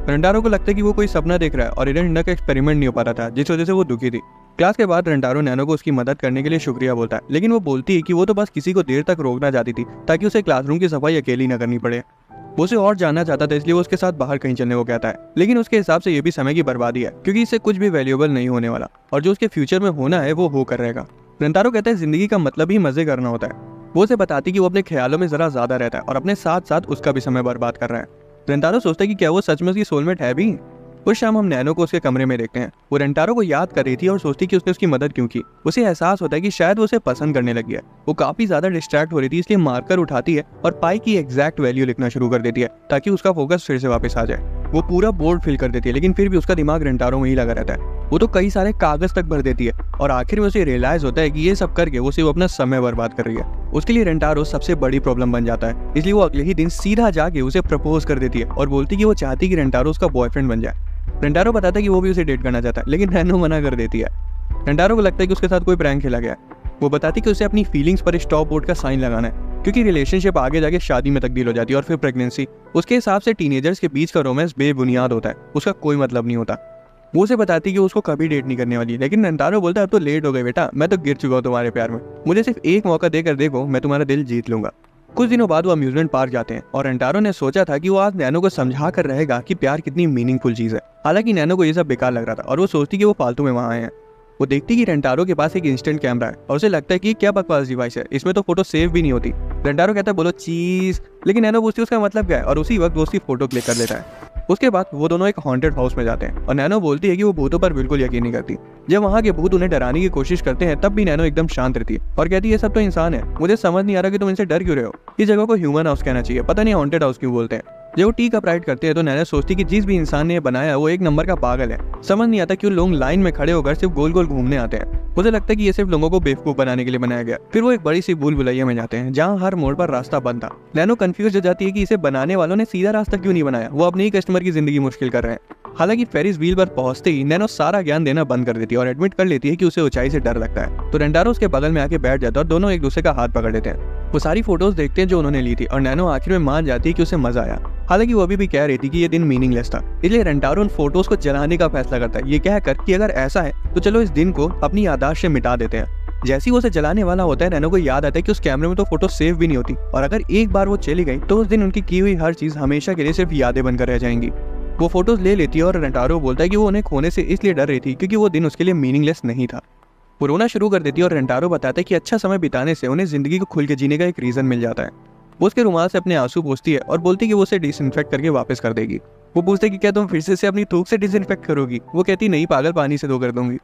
रेंटारो को लगता है कि वो कोई सपना देख रहा है और इंडा का एक्सपेरिमेंट नहीं हो पा रहा था, जिस वजह से वो दुखी थी। क्लास के बाद रेंटारो नैनो को उसकी मदद करने के लिए शुक्रिया बोलता है, लेकिन वो बोलती है कि वो तो बस किसी को देर तक रोकना चाहती थी ताकि उसे क्लासरूम की सफाई अकेली न करनी पड़े। वो उसे और जानना चाहता था, इसलिए वो उसके साथ बाहर कहीं चलने को कहता है, लेकिन उसके हिसाब से ये भी समय की बर्बादी है क्योंकि इससे कुछ भी वैल्यूएबल नहीं होने वाला और जो उसके फ्यूचर में होना है वो होकर रहेगा। रेंटारो कहता है जिंदगी का मतलब ही मजे करना होता है। वो उसे बताती कि वो अपने ख्यालों में जरा ज्यादा रहता है और अपने साथ साथ उसका भी समय बर्बाद कर रहा है। रेंटारो सोचता है कि क्या वो सच में उसकी सोलमेट है भी। उस शाम हम नैनो को उसके कमरे में देखते हैं। वो रेंटारो को याद कर रही थी और सोचती कि उसने उसकी मदद क्यों की। उसे एहसास होता है कि शायद वो उसे पसंद करने लगी है। वो काफी ज्यादा डिस्ट्रैक्ट हो रही थी, इसलिए मार्कर उठाती है और पाई की एग्जैक्ट वैल्यू लिखना शुरू कर देती है ताकि उसका फोकस फिर से वापस आ जाए। वो पूरा बोर्ड फिल कर देती है, लेकिन फिर भी उसका दिमाग रेंटारो में ही लगा रहता है। वो तो कई सारे कागज तक भर देती है और आखिर में उसे रियलाइज होता है कि ये सब करके वो सिर्फ अपना समय बर्बाद कर रही है। उसके लिए रेंटारो सबसे बड़ी प्रॉब्लम बन जाता है, इसलिए वो अगले ही दिन सीधा जाके उसे प्रपोज कर देती है और बोलती कि वो चाहती कि रेंटारो उसका बॉयफ्रेंड बन जाए। रेंटारो बताता है कि वो भी उसे डेट करना चाहता है, लेकिन नैनो मना कर देती है। रेंटारो को लगता है कि उसके साथ कोई प्रैंक खेला गया। वो बताती कि उसे अपनी फीलिंग्स पर स्टॉप बोर्ड का साइन लगाना है, क्योंकि रिलेशनशिप आगे जाके शादी में तब्दील हो जाती है और फिर प्रेगनेंसी। उसके हिसाब से टीनेजर्स के बीच का रोमांस बेबुनियाद होता है, उसका कोई मतलब नहीं होता। वो उसे बताती कि उसको कभी डेट नहीं करने वाली, लेकिन रेंटारो बोलता है अब तो लेट हो गए बेटा, मैं तो गिर चुका हूँ तुम्हारे प्यार में, मुझे सिर्फ एक मौका देकर देखो, मैं तुम्हारा दिल जीत लूंगा। कुछ दिनों बाद वो अम्यूजमेंट पार्क जाते हैं और रेंटारो ने सोचा था कि वो आज नैनो को समझा कर रहेगा कि प्यार कितनी मीनिंगफुल चीज है। हालांकि नैनो को ये सब बेकार लग रहा था और वो सोचती कि वो फालतू में वहाँ आए हैं। वो देखती कि रेंटारो के पास एक इंस्टेंट कैमरा है और उसे लगता है कि क्या बकवास डिवाइस है, इसमें तो फोटो सेव भी नहीं होती। रेंटारो कहता है बोलो चीज, लेकिन नैनो पूछती है उसका मतलब क्या है और उसी वक्त वो उसकी फोटो क्लिक कर लेता है। उसके बाद वो दोनों एक हॉन्टेड हाउस में जाते हैं और नैनो बोलती है कि वो भूतों पर बिल्कुल यकीन नहीं करती। जब वहाँ के भूत उन्हें डराने की कोशिश करते हैं तब भी नैनो एकदम शांत रहती है और कहती है ये सब तो इंसान है, मुझे समझ नहीं आ रहा कि तुम इनसे डर क्यों रहे हो। इस जगह को ह्यूमन हाउस कहना चाहिए, पता नहीं हॉन्टेड हाउस क्यों बोलते हैं। जब वो टी कप राइड करते हैं तो नैनो सोचती कि जिस भी इंसान ने बनाया वो एक नंबर का पागल है। समझ नहीं आता क्यों लोग लाइन में खड़े होकर सिर्फ गोल गोल घूमने आते हैं। मुझे लगता है कि ये सिर्फ लोगों को बेवकूफ बनाने के लिए बनाया गया। फिर वो एक बड़ी सी भूल भुलैया में जाते हैं जहाँ हर मोड़ पर रास्ता बंद था। नैनो कंफ्यूज हो जाती है कि इसे बनाने वालों ने सीधा रास्ता क्यों नहीं बनाया, वो अपने ही कस्टमर की जिंदगी मुश्किल कर रहे हैं। हालांकि फेरिस व्हील पर पहुंचते ही नैनो सारा ज्ञान देना बंद कर देती है और एडमिट कर लेती है कि उसे ऊंचाई से डर लगता है। तो रेंटारो उसके बगल में आके बैठ जाता है और दोनों एक दूसरे का हाथ पकड़ लेते हैं। वो सारी फोटोज देखते हैं जो उन्होंने ली थी और नैनो आखिर में मान जाती है कि उसे मजा आया। हालांकि वो अभी भी कह रही थी कि ये दिन मीनिंगलेस था, इसलिए रेंटारो उन फोटोज को जलाने का फैसला करता है, ये कहकर कि अगर ऐसा है तो चलो इस दिन को अपनी याददाश्त से मिटा देते हैं। जैसे ही वो उसे जलाने वाला होता है नैनो को याद आता है कि उस कैमरे में तो फोटो सेव भी नहीं होती और अगर एक बार वो चली गई तो उस दिन उनकी की हुई हर चीज हमेशा के लिए सिर्फ यादें बनकर रह जाएंगी। वो फोटोज ले लेती है और रेंटारो बोलता है कि वो उन्हें खोने से इसलिए डर रही थी क्योंकि वो दिन उसके लिए मीनिंगलेस नहीं था। वो रोना शुरू कर देती है और रेंटारो बताता है कि अच्छा समय बिताने से उन्हें जिंदगी को खुल के जीने का एक रीजन मिल जाता है। वो उसके रुमाल से अपने आंसू पोंछती है और बोलती है कि वो उसे डिसइंफेक्ट करके वापस कर देगी। वो पूछते कि क्या तुम फिर से अपनी थूक से डिसइंफेक्ट करोगी? वो कहती नहीं पागल, पानी से धो कर दूंगी।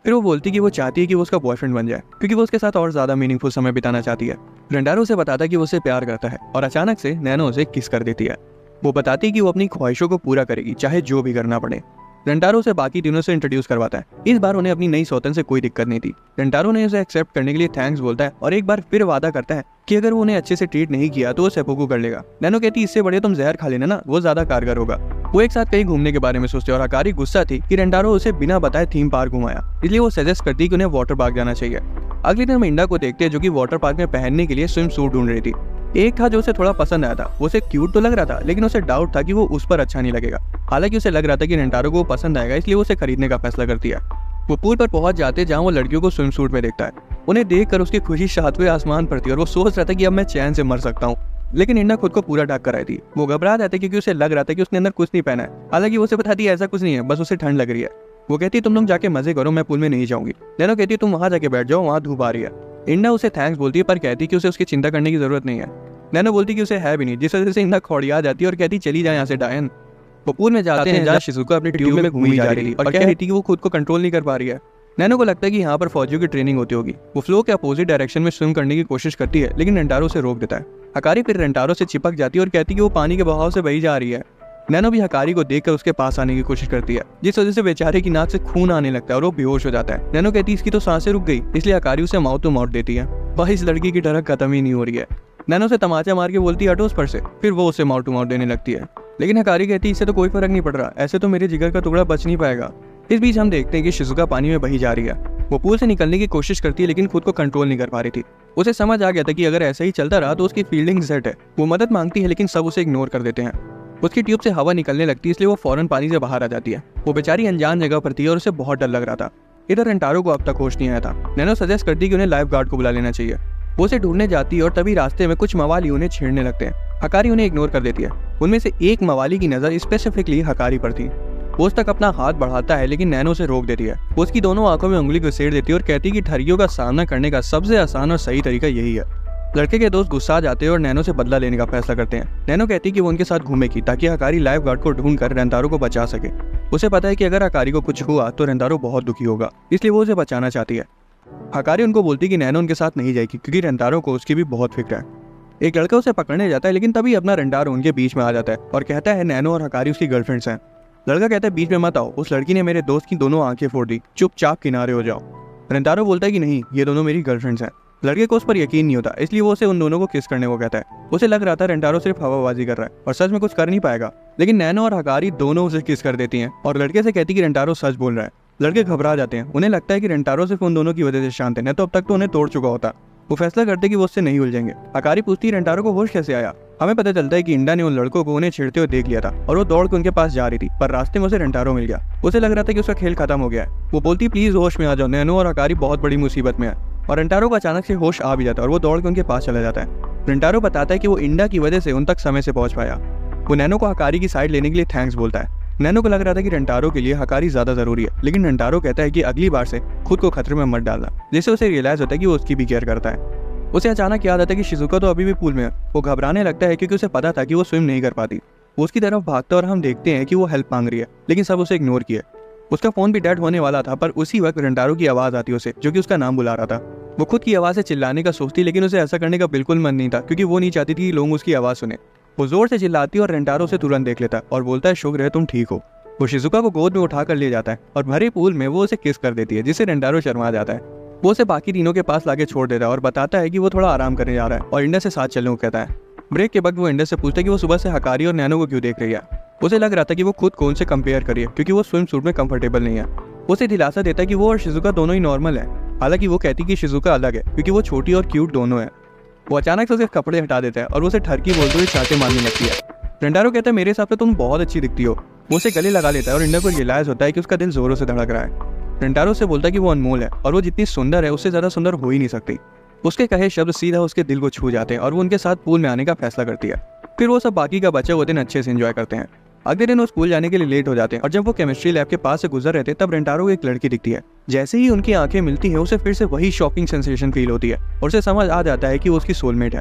फिर वो बोलती कि वो चाहती है कि वो उसका बॉयफ्रेंड बन जाए क्योंकि वो उसके साथ और ज्यादा मीनिंगफुल समय बिताना चाहती है। रेंटारो उसे बताता है कि वो उसे प्यार करता है और अचानक से नैनो उसे किस कर देती है। वो बताती है कि वो अपनी ख्वाहिशों को पूरा करेगी चाहे जो भी करना पड़े। रेंटारो उसे बाकी तीनों से इंट्रोड्यूस करवाता है। इस बार उन्हें अपनी नई सौतन से कोई दिक्कत नहीं थी। रेंटारो ने उसे एक्सेप्ट करने के लिए थैंक्स बोलता है और एक बार फिर वादा करता है कि अगर वो उन्हें अच्छे से ट्रीट नहीं किया तो वो सेपुकू कर लेगा। नैनो कहती इससे बड़े तुम जहर खा लेना ना, वो ज्यादा कारगर होगा। वो एक साथ कहीं घूमने के बारे में सोचते और हकारी गुस्सा थी कि रेंटारो उसे बिना बताए थीम पार्क घुमाया, इसलिए वो सजेस्ट करती कि उन्हें वाटर पार्क जाना चाहिए। अगले दिन हम इंडा को देखते हैं जो कि वाटर पार्क में पहनने के लिए स्विम सूट ढूंढ रही थी। एक था जो उसे थोड़ा पसंद आया था, वो उसे क्यूट तो लग रहा था लेकिन उसे डाउट था कि वो उस पर अच्छा नहीं लगेगा। हालांकि उसे लग रहा था कि रेंटारो को पसंद आएगा, इसलिए वो उसे खरीदने का फैसला करती है। वो पूल पर पहुंच जाते जहां वो लड़कियों को स्विम सूट में देखता है। उन्हें देखकर उसकी खुशी सातवें आसमान पर थी और वो सोच रहा था कि अब मैं चैन से मर सकता हूँ। लेकिन इंडा खुद को पूरा ढक कर आई थी। वो घबरा जाते क्योंकि उसे लग रहा था कि उसने अंदर कुछ नहीं पहना है। हालांकि वो उसे बताती है ऐसा कुछ नहीं है, बस उसे ठंड लग रही है। वो कहती है तुम लोग जाके मजे करो, मैं पूल में नहीं जाऊंगी। नैनो कहती है तुम वहां जाके बैठ जाओ, वहां धूप आ रही है। इंडा उसे थैंक्स बोलती है पर कहती कि उसे उसकी चिंता करने की जरूरत नहीं है। नैनो बोलती कि उसे है भी नहीं, जिस वजह से इंडा खौड़िया जाती है और कहती चली जाए यहाँ से डायन। वो पूल में जाते हैं जहाँ शिजुका अपनी ट्यूब में घूमी जा रही थी और कह रही थी कि वो खुद को कंट्रोल नहीं कर पा रही है। नैनो को लगता है कि यहाँ पर फौजियों की ट्रेनिंग होती होगी। वो फ्लो के अपोजिट डायरेक्शन में स्विम करने की कोशिश करती है लेकिन रेंटारो उसे रोक देता है। हकारी फिर रेंटारो से चिपक जाती है और कहती है कि वो पानी के बहाव से बही जा रही है। नैनो भी हकारी को देखकर उसके पास आने की कोशिश करती है, जिस वजह से बेचारे की नाक से खून आने लगता है और वो बेहोश हो जाता है। नैनो कहती है इसकी तो सांसें रुक गई, इसलिए हकारी उसे माउथ टू माउथ देती है। वह इस लड़की की डर खत्म ही नहीं हो रही है। नैनो से तमाचा मार के बोलती है हटो उस पर से, फिर वो उसे माउथ टू माउथ देने लगती है। लेकिन हकारी कहती है इससे तो कोई फर्क नहीं पड़ रहा, ऐसे तो मेरे जिगर का टुकड़ा बच नहीं पाएगा। इस बीच हम देखते हैं कि शिजुका पानी में बही जा रही है। वो पूल से निकलने की कोशिश करती है लेकिन खुद को कंट्रोल नहीं कर पा रही थी। उसे समझ आ गया था कि अगर ऐसा ही चलता रहा तो उसकी फील्डिंग सेट है। वो मदद मांगती है लेकिन सब उसे इग्नोर कर देते हैं। उसकी ट्यूब से हवा निकलने लगती है इसलिए वो फौरन पानी से बाहर आ जाती है। वो बेचारी अनजान जगह पर थी और उसे बहुत डर लग रहा था। इधर रेंटारो को अब तक होश नहीं आया था। नैनो सजेस्ट करती है कि उन्हें लाइफ गार्ड को बुला लेना चाहिए। वो उसे ढूंढने जाती है और तभी रास्ते में कुछ मवाली उन्हें छेड़ने लगते हैं। हकारी उन्हें इग्नोर कर देती है। उनमें से एक मवाली की नजर स्पेसिफिकली हकारी पर थी। वो उस तक अपना हाथ बढ़ाता है लेकिन नैनो उसे रोक देती है। वो उसकी दोनों आंखों में उंगली घुसेड़ देती है और कहती है कि ठगियों का सामना करने का सबसे आसान और सही तरीका यही है। लड़के के दोस्त गुस्सा जाते हैं और नैनो से बदला लेने का फैसला करते हैं। नैनो कहती है कि वो उनके साथ घूमेगी ताकि हकारी लाइफ गार्ड को ढूंढकर रेंटारो को बचा सके। उसे पता है कि अगर हकारी को कुछ हुआ तो रेंटारो बहुत दुखी होगा, इसलिए वो उसे बचाना चाहती है। हकारी उनको बोलती है कि नैनो उनके साथ नहीं जाएगी क्योंकि रेंटारो को उसकी भी बहुत फिक्र है। एक लड़का उसे पकड़ने जाता है लेकिन तभी अपना रेंटारो उनके बीच में आ जाता है और कहता है नैनो और हकारी उसकी गर्लफ्रेंड्स हैं। लड़का कहता है बीच में मत आओ, उस लड़की ने मेरे दोस्त की दोनों आंखें फोड़ दी, चुपचाप किनारे हो जाओ। रेंटारो बोलता है कि नहीं, ये दोनों मेरी गर्लफ्रेंड्स हैं। लड़के को उस पर यकीन नहीं होता, इसलिए वो उसे उन दोनों को किस करने को कहता है। उसे लग रहा था रेंटारो सिर्फ हवाबाजी कर रहा है और सच में कुछ कर नहीं पाएगा, लेकिन नैनो और हकारी दोनों उसे किस कर देती हैं और लड़के से कहती कि रेंटारो सच बोल रहा है। लड़के घबरा जाते हैं, उन्हें लगता है कि रेंटारो सिर्फ उन दोनों की वजह से शांत है, नहीं तो अब तक तो उन्हें तोड़ चुका होता। वो फैसला करते कि वो उससे नहीं उलझेंगे। हकारी पूछती है रेंटारो को होश कैसे आया। हमें पता चलता है कि इंडा ने उन लड़कों को उन्हें छेड़ते हुए देख लिया था और वो दौड़ के उनके पास जा रही थी, पर रास्ते में उसे रेंटारो मिल गया। उसे लग रहा था कि उसका खेल खत्म हो गया है। वो बोलती प्लीज होश में आ जाओ, नैनो और हकारी बहुत बड़ी मुसीबत में है। और रेंटारो को अचानक से होश आ भी जाता है और वो दौड़ के उनके पास चला जाता है। रेंटारो बताता है कि वो इंडा की वजह से उन तक समय से पहुंच पाया। वो नैनो को हकारी की साइड लेने के लिए थैंक्स बोलता है। नैनो को लग रहा था कि रेंटारो के लिए हकारी ज्यादा जरूरी है, लेकिन रेंटारो कहता है कि अगली बार से खुद को खतरे में मत डालना, जिससे उसे रियलाइज होता है कि वो उसकी भी केयर करता है। उसे अचानक याद आता है कि शिजुका तो अभी भी पूल में है। वो घबराने लगता है क्योंकि उसे पता था कि वो स्विम नहीं कर पाती। वो उसकी तरफ भागता और हम देखते हैं कि वो हेल्प मांग रही है, लेकिन सब उसे इग्नोर किया। उसका फोन भी डेड होने वाला था, पर उसी वक्त रेंटारो की आवाज आती उसे, जो कि उसका नाम बुला रहा था। वो खुद की आवाज से चिल्लाने का सोचती, लेकिन उसे ऐसा करने का बिल्कुल मन नहीं था, क्योंकि वो नहीं चाहती थी कि लोग उसकी आवाज सुने। वो जोर से चिल्लाती और रेंटारो से तुरंत देख लेता और बोलता है शुक्र है तुम ठीक हो। वो शिजुका को गोद में उठा कर ले जाता है और भरे पूल में वो उसे किस कर देती है, जिससे रेंटारो शर्मा जाता है। वो उसे बाकी तीनों के पास लाके छोड़ देता है और बताता है कि वो थोड़ा आराम करने जा रहा है और इंडा से साथ चलने को कहता है। ब्रेक के वक्त वो इंडा से पूछता है कि वो सुबह से हकारी और नैनो को क्यों देख रही है। उसे लग रहा था कि वो खुद को उनसे कंपेयर करिए, क्योंकि वो स्विम सूट में कंफर्टेबल नहीं है। उसे दिलासा देता है कि वो और शिजुका दोनों ही नॉर्मल है। हालांकि वो कहती कि शिजुका अलग है, क्योंकि वो छोटी और क्यूट दोनों है। वो अचानक से उसके कपड़े हटा देता है और उसे ठरकी बोलते हुए चाटे मारने लगती है। रेंटारो कहता है मेरे हिसाब से तुम बहुत अच्छी दिखती हो। वो उसे गले लगा लेता है और इंडा को रियलाइज होता है कि उसका दिल जोरों से धड़क रहा है। रेंटारो से बोलता है कि वो अनमोल है और वो जितनी सुंदर है उससे ज्यादा सुंदर हो ही नहीं सकती। उसके कहे शब्द सीधा उसके दिल को छू जाते हैं और वो उनके साथ पूल में आने का फैसला करती है। फिर वो सब बाकी का बचा हुआ दिन अच्छे से एंजॉय करते हैं। अगले दिन वो स्कूल जाने के लिए लेट हो जाते हैं और जब वो केमिस्ट्री लैब के पास से गुजर रहे थे तब रेंटारो को एक लड़की दिखती है। जैसे ही उनकी आंखें मिलती हैं उसे फिर से वही शॉकिंग सेंसेशन फील होती है और उसे समझ आ जाता है कि वो उसकी सोलमेट है।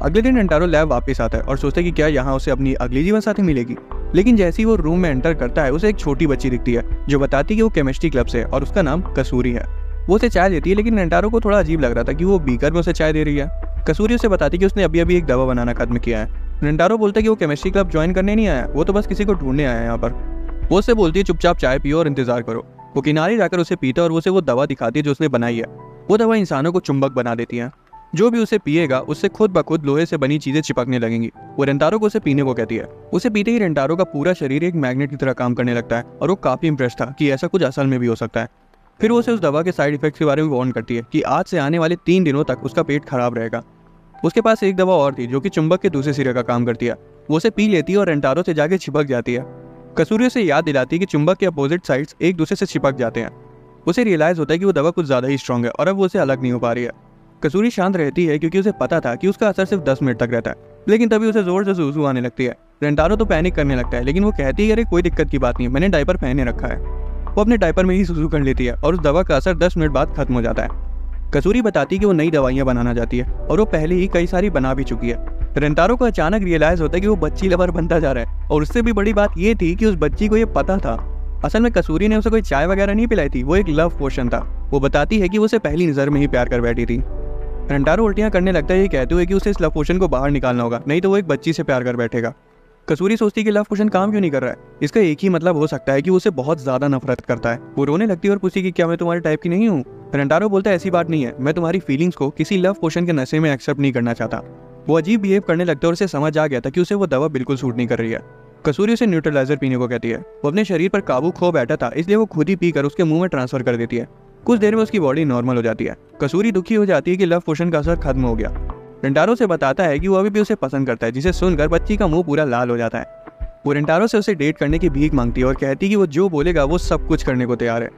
अगले दिन रेंटारो लैब वापस आता है और सोचता है कि क्या यहाँ उसे अपनी अगली जीवन साथी मिलेगी। लेकिन जैसे ही वो रूम में एंटर करता है उसे एक छोटी बच्ची दिखती है जो बताती है कि वो केमिस्ट्री क्लब से है और उसका नाम कसूरी है। वो उसे चाय देती है, लेकिन रेंटारो को थोड़ा अजीब लग रहा था कि वो बीकर में उसे चाय दे रही है। कसूरी उसे बताती है कि उसने अभी अभी एक दवा बनाना खत्म किया है। रेंटारो बोलता है कि वो केमिस्ट्री क्लब ज्वाइन करने नहीं आया, वो तो बस किसी को ढूंढने आया है यहाँ पर। वो उससे बोलती है चुपचाप चाय पियो और इंतजार करो। वो किनारे जाकर उसे पीता और उसे वो दवा दिखाती है जो उसने बनाई है। वो दवा इंसानों को चुंबक बना देती है। जो भी उसे पिएगा उससे खुद ब खुद लोहे से बनी चीजें चिपकने लगेंगी। वो रेंटारो को उसे पीने को कहती है। उसे पीते ही रेंटारो का पूरा शरीर एक मैग्नेट की तरह काम करने लगता है और वो काफी इंप्रेस था कि ऐसा कुछ असल में भी हो सकता है। फिर वो उसे उस दवा के साइड इफेक्ट्स के बारे में वार्न करती है कि आज से आने वाले 3 दिनों तक उसका पेट खराब रहेगा। उसके पास एक दवा और थी जो कि चुंबक के दूसरे सिरे का काम करती है। वो उसे पी लेती है और रेंटारो से जाके चिपक जाती है। कसूरी से याद दिलाती है कि चुंबक के अपोजिट साइड्स एक दूसरे से चिपक जाते हैं। उसे रियलाइज होता है कि वो दवा कुछ ज्यादा ही स्ट्रांग है और अब वो उसे अलग नहीं हो पा रही है। कसूरी शांत रहती है क्योंकि उसे पता था कि उसका असर सिर्फ 10 मिनट तक रहता है, लेकिन तभी उसे जोर से सूसू आने लगती है। रेंटारो तो पैनिक करने लगता है, लेकिन वो कहती है अरे कोई दिक्कत की बात नहीं, मैंने डायपर पहने रखा है। वो अपने डायपर में ही सूसू कर लेती है और उस दवा का असर 10 मिनट बाद खत्म हो जाता है। कसूरी बताती है कि वो नई दवाइयां बनाना चाहती है और वो पहले ही कई सारी बना भी चुकी है। रेंटारो को अचानक रियलाइज होता है कि वो बच्ची लवर बनता जा रहा है और उससे भी बड़ी बात ये थी कि उस बच्ची को ये पता था। असल में कसूरी ने उसे कोई चाय वगैरह नहीं पिलाई थी, वो एक लव पोशन था। वो बताती है कि वो उसे पहली नजर में ही प्यार कर बैठी थी। रेंटारो उल्टियां करने लगता है ये कहते हुए कि उसे इस लव पोशन को बाहर निकालना होगा, नहीं तो वो एक बच्ची से प्यार कर बैठेगा। कसूरी सोचती है कि लव पोशन काम क्यों नहीं कर रहा है। इसका एक ही मतलब हो सकता है कि उसे बहुत ज्यादा नफरत करता है। वो रोने लगती है और पूछती कि क्या मैं तुम्हारे टाइप की नहीं हूँ। रेंटारो बोलता है ऐसी बात नहीं है, मैं तुम्हारी फीलिंग्स को किसी लव पोशन के नशे में एक्सेप्ट नहीं करना चाहता। वो अजीब बिहेव करने लगता है और उसे समझ आ गया था कि उसे वो दवा बिल्कुल सूट नहीं कर रही है। कसूरी उसे न्यूट्रलाइजर पीने को कहती है। वो अपने शरीर पर काबू खो बैठा था, इसलिए वो खुद ही पीकर उसके मुंह में ट्रांसफर कर देती है। कुछ देर में उसकी बॉडी नॉर्मल हो जाती है। कसूरी दुखी हो जाती है कि लव पोशन का असर खत्म हो गया। रेंटारो से बताता है कि वो अभी भी उसे पसंद करता है, जिसे सुनकर बच्ची का मुंह पूरा लाल हो जाता है। वो रेंटारो से उसे डेट करने की भीख मांगती है और कहती है कि वो जो बोलेगा वो सब कुछ करने को तैयार है।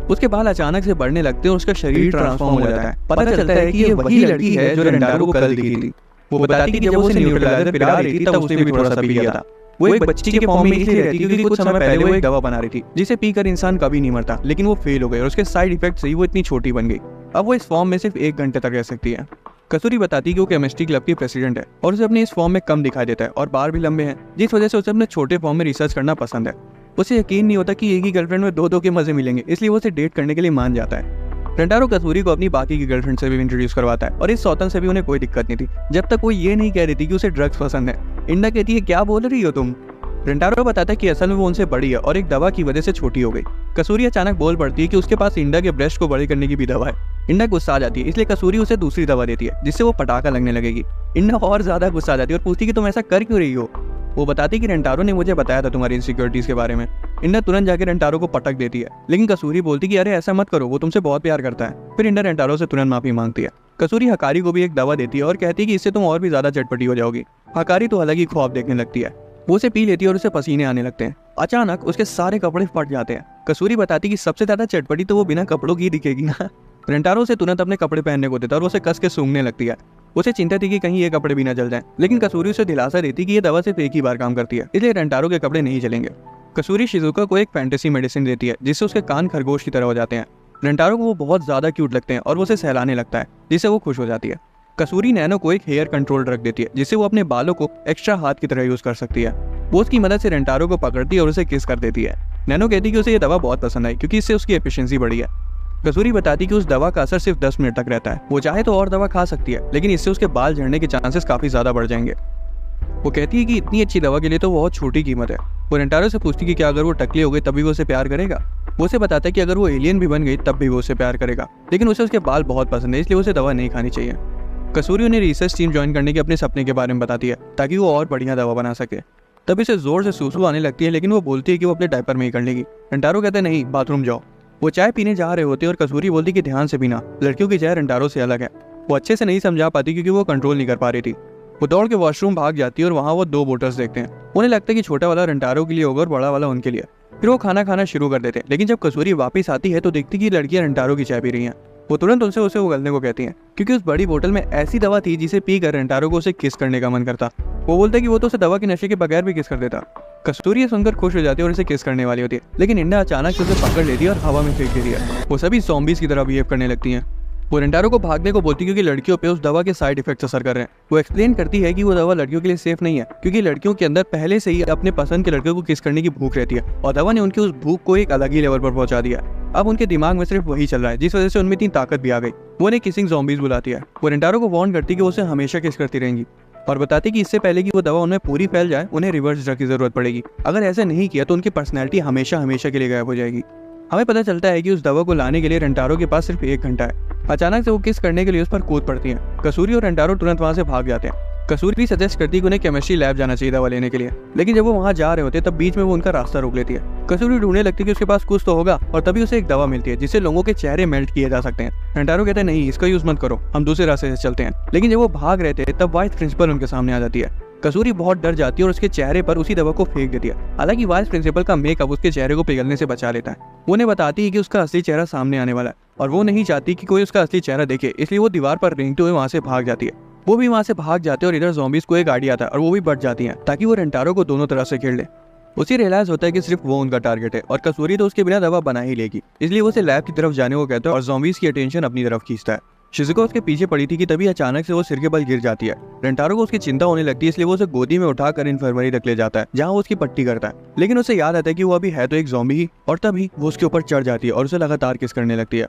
उसके बाल अचानक से बढ़ने लगते हैं और उसका शरीर ट्रांसफॉर्म हो जाता है। पता चलता है कि ये वही लड़की है जो रेंटारो को कल दिखी थी। वो बताती है कि जब वो उसे न्यूट्रलाइजर पिला रही थी तब उसने भी थोड़ा सा पी लिया था। वो एक बच्ची के फॉर्म में इसलिए रहती क्योंकि कुछ समय पहले वो एक दवा बना रही थी जिसे पीकर इंसान कभी नहीं मरता, लेकिन वो फेल हो गई और उसके साइड इफेक्ट से ही वो इतनी छोटी बन गई। अब वो इस फॉर्म में सिर्फ 1 घंटे तक रह सकती है। कसूरी बताती है कि वो केमिस्ट्री क्लब की प्रेसिडेंट है और उसे अपने इस फॉर्म में कम दिखाई देता है और बार भी लंबे हैं, जिस वजह से उसे अपने छोटे फॉर्म में रिसर्च करना पसंद है। उसे यकीन नहीं होता कि एक ही गर्लफ्रेंड में 2-2 के मजे मिलेंगे, इसलिए वो उसे डेट करने के लिए मान जाता है। रेंटारो कसूरी को अपनी बाकी की गर्लफ्रेंड से भी इंट्रोड्यूस करवाता है और इस सौतन से भी उन्हें कोई दिक्कत नहीं थी, जब तक वो ये नहीं कह रही थी कि उसे ड्रग्स पसंद है। इंडा कहती है क्या बोल रही हो तुम। रेंटारो बताता है कि असल में वो उनसे बड़ी है और एक दवा की वजह से छोटी हो गई। कसूरी अचानक बोल पड़ती है कि उसके पास इंडा के ब्रेस्ट को बड़े करने की भी दवा है। इंडा गुस्सा आ जाती है, इसलिए कसूरी उसे दूसरी दवा देती है जिससे वो पटाखा लगने लगेगी। इंडा और ज्यादा गुस्सा आ जाती है और पूछती कि तुम ऐसा कर क्यों रही हो। वो बताती कि रेंटारो ने मुझे बताया था तुम्हारी इनसिक्योरिटीज के बारे में। इंडा तुरंत जाकर रेंटारो को पटक देती है, लेकिन कसूरी बोलती कि अरे ऐसा मत करो, वो तुमसे बहुत प्यार करता है। फिर इंडा रेंटारो से तुरंत माफी मांगती है। कसूरी हकारी को भी एक दवा देती है और कहती है कि इससे तुम और भी ज्यादा चटपटी हो जाओगी। हकारी तो अलग ही ख्वाब देखने लगती है। वो उसे पी लेती है और उसे पसीने आने लगते हैं। अचानक उसके सारे कपड़े फट जाते हैं। कसूरी बताती कि सबसे ज्यादा चटपटी तो वो बिना कपड़ों की दिखेगी ना। रेंटारो उसे तुरंत अपने कपड़े पहनने को देता है और उसे कस के सूंघने लगती है। उसे चिंता थी कि कहीं ये कपड़े भी ना जल जाएं, लेकिन कसूरी उसे दिलासा देती कि ये दवा सिर्फ एक ही बार काम करती है, इसलिए रेंटारो के कपड़े नहीं जलेंगे। कसूरी शिजुका को एक फैंटेसी मेडिसिन देती है जिससे उसके कान खरगोश की तरह हो जाते हैं। रेंटारो को वो बहुत ज्यादा क्यूट लगते हैं और वो उसे सहलाने लगता है जिससे वो खुश हो जाती है। कसूरी नैनो को एक हेयर कंट्रोल रख देती है जिससे वो अपने बालों को एक्स्ट्रा हाथ की तरह यूज कर सकती है। वो उसकी मदद से रेंटारो को पकड़ती है और उसे किस कर देती है। नैनो कहती कि उसे ये दवा बहुत पसंद आई क्योंकि इससे उसकी एफिशिएंसी बढ़ी है। कसूरी बताती कि उस दवा का असर सिर्फ 10 मिनट तक रहता है। वो चाहे तो और दवा खा सकती है, लेकिन इससे उसके बाल झड़ने के चांसेस काफी ज्यादा बढ़ जाएंगे। वो कहती है कि इतनी अच्छी दवा के लिए तो बहुत छोटी कीमत है। वो रेंटारो से पूछती कि क्या अगर वो टकली हो गई तब भी वो उसे प्यार करेगा। वो उसे बताता है कि अगर वो एलियन भी बन गई तब भी वो उसे प्यार करेगा, लेकिन उसे उसके बाल बहुत पसंद है, इसलिए उसे दवा नहीं खानी चाहिए। कसूरी उन्हें रिसर्च टीम ज्वाइन करने के अपने सपने के बारे में बताती है ताकि वो और बढ़िया दवा बना सके। तब इसे जोर से सूसू आने लगती है, लेकिन वो बोलती है कि वो अपने डायपर में ही कर लेगी। रेंटारो कहते हैं नहीं, बाथरूम जाओ। वो चाय पीने जा रहे होते हैं और कसूरी बोलती कि ध्यान से पीना, लड़कियों की चाय रेंटारो से अलग है। वो अच्छे से नहीं समझा पाती क्योंकि वो कंट्रोल नहीं कर पा रही थी। वो दौड़ के वॉशरूम भाग जाती है और वहाँ वो 2 बोटल्स देखते हैं। उन्हें लगता है कि छोटा वाला रेंटारो के लिए होगा और बड़ा वाला उनके लिए। फिर वो खाना खाना शुरू कर देते हैं, लेकिन जब कसूरी वापस आती है तो देखती कि लड़कियां रेंटारो की चाय पी रही हैं। वो तुरंत उनसे उसे उगलने को कहती हैं क्योंकि उस बड़ी बोतल में ऐसी दवा थी जिसे पीकर रेंटारो को उसे किस करने का मन करता। वो बोलता है कि वो तो उसे दवा के नशे के बगैर भी किस कर देता। कस्तूरी सुनकर खुश हो जाती है और इसे किस करने वाली होती है, लेकिन इंडा अचानक से उसे पकड़ लेती है और हवा में फेंक देती है। वो सभी ज़ॉम्बीज़ की तरह बिहेव करने लगती हैं। वो रेंटारो को भागने को बोलती है क्योंकि लड़कियों पे उस दवा के साइड इफेक्ट्स असर कर रहे हैं। वो एक्सप्लेन करती है कि वो दवा लड़कियों के लिए सेफ नहीं है क्योंकि लड़कियों के अंदर पहले से ही अपने पसंद के लड़के को किस करने की भूख रहती है और दवा ने उनकी उस भूख को एक अलग ही लेवल पर पहुंचा दिया। अब उनके दिमाग में सिर्फ वही चल रहा है, जिस वजह से उनमें इतनी ताकत भी आ गई। वो उन्हें किसिंग ज़ॉम्बीज़ बुलाती है। वो रेंटारो को वार्न करती है कि वो उसे हमेशा किस करती रहेंगी और बताती कि इससे पहले कि वो दवा उनमें पूरी फैल जाए उन्हें रिवर्स ड्रग की जरूरत पड़ेगी। अगर ऐसा नहीं किया तो उनकी पर्सनैलिटी हमेशा हमेशा के लिए गायब हो जाएगी। हमें पता चलता है कि उस दवा को लाने के लिए रेंटारो के पास सिर्फ 1 घंटा है। अचानक से वो किस करने के लिए उस पर कूद पड़ती हैं। कसूरी और रेंटारो तुरंत वहां से भाग जाते हैं। कसूरी भी सजेस्ट करती है कि उन्हें केमिस्ट्री लैब जाना चाहिए दवा लेने के लिए, लेकिन जब वो वहां जा रहे होते तब बीच में वो उनका रास्ता रोक लेती है। कसूरी ढूंढने लगती है कि उसके पास कुछ तो होगा और तभी उसे एक दवा मिलती है जिससे लोगों के चेहरे मेल्ट किए जा सकते हैं। रेंटारो कहते हैं नहीं, इसका यूज मत करो, हम दूसरे रास्ते से चलते हैं। लेकिन जब वो भाग रहे थे तब वाइस प्रिंसिपल उनके सामने आ जाती है। कसूरी बहुत डर जाती है और उसके चेहरे पर उसी दवा को फेंक देती है। हालांकि वाइस प्रिंसिपल का मेकअप उसके चेहरे को पिघलने से बचा लेता है। वो उन्हें बताती है कि उसका असली चेहरा सामने आने वाला है और वो नहीं चाहती कि कोई उसका असली चेहरा देखे, इसलिए वो दीवार पर रेंगते हुए वहां से भाग जाती है। वो भी वहां से भाग जाते हैं और इधर ज़ॉम्बीज़ को एक गाड़ी आता है और वो भी बढ़ जाती हैं ताकि वो रेंटारो को दोनों तरफ से घेर ले। उसे रियलाइज होता है कि सिर्फ वो उनका टारगेट है और कसूरी तो उसके बिना दवा बना ही लेगी, इसलिए वो उसे लैब की तरफ जाने को कहता है और ज़ॉम्बीज़ की अटेंशन अपनी तरफ खींचता है। शिज़ुका उसके पीछे पड़ी थी कि तभी अचानक से वो सिर के बल गिर जाती है। रेंटारो को उसकी चिंता होने लगती है, इसलिए वो उसे गोदी में उठाकर इन्फर्मरी रख ले जाता है जहाँ वो उसकी पट्टी करता है। लेकिन उसे याद आता है कि वो अभी है तो एक ज़ॉम्बी ही, और तभी वो उसके ऊपर चढ़ जाती है और उसे लगातार किस करने लगती है।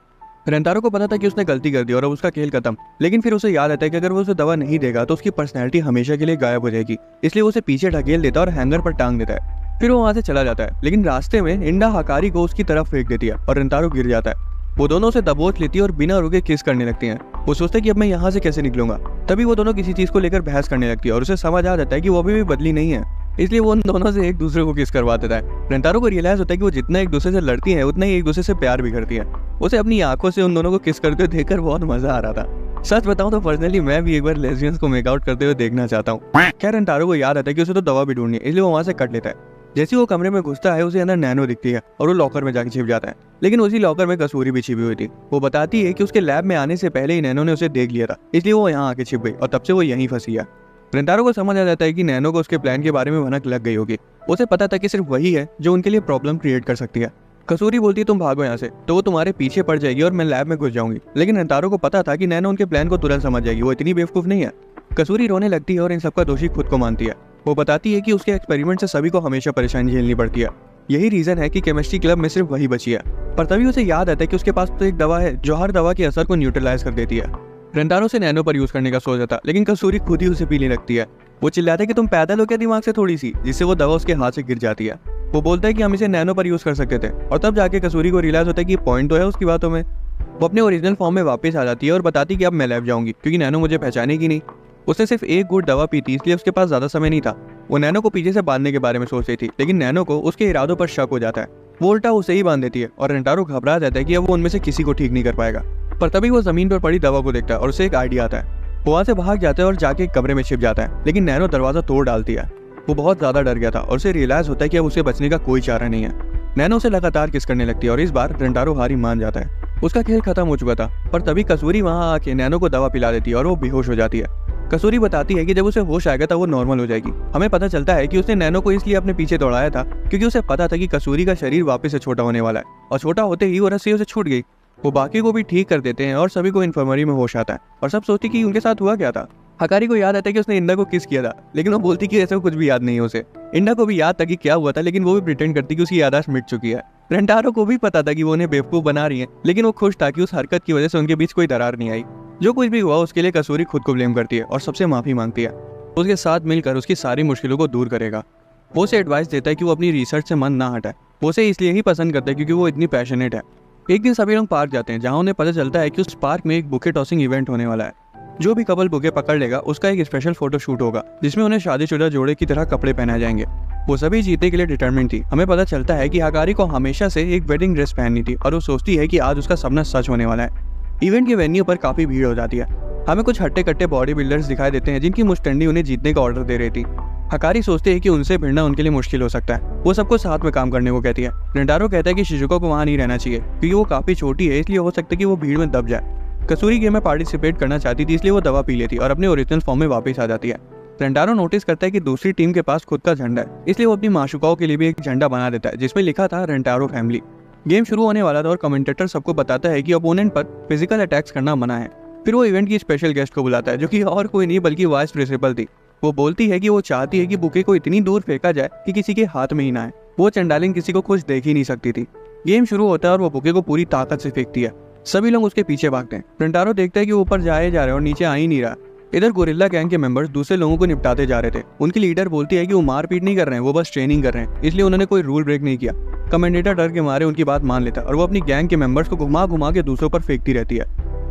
रेंटारो को पता था कि उसने गलती कर दी और अब उसका खेल खत्म, लेकिन फिर उसे याद आता है कि अगर वो उसे दवा नहीं देगा तो उसकी पर्सनैलिटी हमेशा के लिए गायब हो जाएगी, इसलिए वो उसे पीछे ढकेल देता है और हैंगर पर टांग देता है। फिर वो वहां से चला जाता है, लेकिन रास्ते में इंडा हकारी को उसकी तरफ फेंक देती है और रेंटारो गिर जाता है। वो दोनों उसे दबोच लेती है और बिना रुके किस करने लगती हैं। वो सोचते हैं कि अब मैं यहाँ से कैसे निकलूंगा। तभी वो दोनों किसी चीज को लेकर बहस करने लगती है और उसे समझ आ जाता है कि वो अभी भी बदली नहीं है, इसलिए वो उन दोनों से एक दूसरे को किस करवा देता है। रेंटारो को रियलाइज होता है कि वो जितना एक दूसरे से लड़ती है उतना ही एक दूसरे से प्यार भी करती है। उसे अपनी आंखों से उन दोनों को किस करते हुए देखकर बहुत मजा आ रहा था। सच बताऊं तो पर्सनली मैं भी एक बार लेस्बियंस को मेकआउट करते हुए देखना चाहता हूँ। खैर रेंटारो को याद आता है कि उसे तो दवा भी ढूंढनी है, इसलिए वो वहां से कट लेता है। जैसे वो कमरे में घुसता है उसे अंदर नैनो दिखती है और वो लॉकर में जाके छिप जाता है, लेकिन उसी लॉकर में कसूरी भी छिपी हुई थी। वो बताती है कि उसके लैब में आने से पहले ही नैनो ने उसे देख लिया था, इसलिए वो यहाँ आके छिप गई और तब से वो यहीं फंसी है। रेंटारो को समझ आ जाता है कि नैनो को उसके प्लान के बारे में भनक लग गई होगी। उसे पता था कि सिर्फ वही है जो उनके लिए प्रॉब्लम क्रिएट कर सकती है। कसूरी बोलती है तुम भागो यहाँ से, तो वो तुम्हारे पीछे पड़ जाएगी और मैं लैब में घुस जाऊंगी। लेकिन रेंटारो को पता था कि नैनो उनके प्लान को तुरंत समझ जाएगी, वो इतनी बेवकूफ नहीं है। कसूरी रोने लगती है और इन सबका दोषी खुद को मानती है। वो बताती है कि उसके एक्सपेरिमेंट से सभी को हमेशा परेशानी झेलनी पड़ती है, यही रीजन है कि केमिस्ट्री क्लब में सिर्फ वही बची है। पर तभी उसे याद आता है कि उसके पास तो एक दवा है जो हर दवा के असर को न्यूट्रलाइज कर देती है। रेंटारो से नैनो पर यूज करने का सोचा था, लेकिन कसूरी खुद ही उसे पीने लगती है। वो चिल्लाता है कि तुम पैदल हो क्या दिमाग से थोड़ी सी, जिससे वो दवा उसके हाथ से गिर जाती है। वो बोलता है कि हम इसे नैनो पर यूज कर सकते थे, और तब जाके कसूरी को रियलाइज होता है कि पॉइंट तो है उसकी बातों में। वो अपने ओरिजिनल फॉर्म में वापस आ जाती है और बताती है कि अब मैं लैब जाऊंगी क्योंकि नैनो मुझे पहचानेगी नहीं। उसने सिर्फ एक गुड दवा पी थी, इसलिए उसके पास ज्यादा समय नहीं था। वो नैनो को पीछे से बांधने के बारे में सोच रही थी, लेकिन नैनो को उसके इरादों पर शक हो जाता है। वो उल्टा उसे ही बांध देती है और रेंटारो घबरा जाता है कि अब वो उनमें से किसी को ठीक नहीं कर पाएगा। पर तभी वो जमीन पर पड़ी दवा को देखता है और उसे एक आइडिया आता है। वो वहां से भाग जाता है और जाके एक कमरे में छिप जाता है, लेकिन नैनो दरवाजा तोड़ डालती है। वो बहुत ज्यादा डर गया था और उसे रियलाइज होता है कि अब उसे बचने का कोई चारा नहीं है। नैनो उसे लगातार किस करने लगती है और इस बार रेंटारो हारी मान जाता है। उसका खेल खत्म हो चुका था, पर तभी कसूरी वहां आके नैनो को दवा पिला देती है और वो बेहोश हो जाती है। कसूरी बताती है कि जब उसे होश आएगा तब वो नॉर्मल हो जाएगी। हमें पता चलता है कि उसने नैनो को इसलिए अपने पीछे दौड़ाया था क्योंकि उसे पता था कि कसूरी का शरीर वापस से छोटा होने वाला है, और छोटा होते ही वो रस्सी उसे छूट गई। वो बाकी को भी ठीक कर देते हैं और सभी को इन्फर्मरी में होश आता है और सब सोचती कि उनके साथ हुआ क्या था। हकारी को याद आता है कि उसने इंडा को किस किया था, लेकिन वो बोलती कि ऐसा कुछ भी याद नहीं है उसे। इंडा को भी याद था कि क्या हुआ था, लेकिन वो भी प्रिटेंड करती कि उसकी याददाश्त मिट चुकी है। रेंटारो को भी पता था कि वो उन्हें बेवकूफ बना रही है, लेकिन वो खुश था कि उस हरकत की वजह से उनके बीच कोई दरार नहीं आई। जो कुछ भी हुआ उसके लिए कसूरी खुद को ब्लेम करती है और सबसे माफी मांगती है। उसके साथ मिलकर उसकी सारी मुश्किलों को दूर करेगा। वो उसे एडवाइस देता है कि वो अपनी रिसर्च से मन ना हटाए। वो उसे इसलिए ही पसंद करता है क्योंकि वो इतनी पैशनेट है। एक दिन सभी लोग पार्क जाते हैं, जहाँ उन्हें पता चलता है कि उस पार्क में एक बुके टॉसिंग इवेंट होने वाला है। जो भी कपल बुके पकड़ लेगा उसका एक स्पेशल फोटो शूट होगा, जिसमें उन्हें शादीशुदा जोड़े की तरह कपड़े पहनाए जाएंगे। वो सभी जीतने के लिए डिटरमिन्ड थी। हमें पता चलता है कि हकारी को हमेशा से एक वेडिंग ड्रेस पहननी थी और वो सोचती है कि आज उसका सपना सच होने वाला है। इवेंट के वेन्यू पर काफी भीड़ हो जाती है। हमें कुछ हट्टे कट्टे बॉडी बिल्डर्स दिखाई देते हैं जिनकी मुस्टंडी उन्हें जीतने का ऑर्डर दे रही थी। हकारी सोचते हैं कि उनसे भिड़ना उनके लिए मुश्किल हो सकता है। वो सबको साथ में काम करने को कहती है। रेंटारो कहता है कि शिजुको को वहां नहीं रहना चाहिए क्योंकि वो काफी छोटी है, इसलिए हो सकता है कि वो भीड़ में दब जाए। कसूरी गेम में पार्टिसिपेट करना चाहती थी, इसलिए वो दवा पी लेती और अपने ओरिजिनल फॉर्म में वापस आ जाती है। रेंटारो नोटिस करता है कि दूसरी टीम के पास खुद का झंडा है, इसलिए वो अपनी माशुकाओं के लिए भी एक झंडा बना देता है जिसमें लिखा था रेंटारो फैमिली। गेम शुरू होने वाला था और कमेंटेटर सबको बताता है कि अपोनेंट पर फिजिकल अटैक्स करना मना है। फिर वो इवेंट की स्पेशल गेस्ट को बुलाता है, जो कि और कोई नहीं बल्कि वाइस प्रिंसिपल थी। वो बोलती है कि वो चाहती है कि बुके को इतनी दूर फेंका जाए कि किसी के हाथ में ही ना आए। वो चंडालिन किसी को कुछ देख ही नहीं सकती थी। गेम शुरू होता है और वो बुके को पूरी ताकत से फेंकती है। सभी लोग उसके पीछे भागते हैं। रेंटारो देखता है कि वो ऊपर जाए जा रहे हैं और नीचे आ ही नहीं रहा। इधर गोरिल्ला गैंग के मेंबर्स दूसरे लोगों को निपटाते जा रहे थे। उनकी लीडर बोलती है कि वो मारपीट नहीं कर रहे हैं, वो बस ट्रेनिंग कर रहे हैं, इसलिए उन्होंने कोई रूल ब्रेक नहीं किया। कमेंडेटर डर के मारे उनकी बात मान लेता है और वो अपनी गैंग के मेंबर्स को घुमा घुमा के दूसरों पर फेंकती रहती है।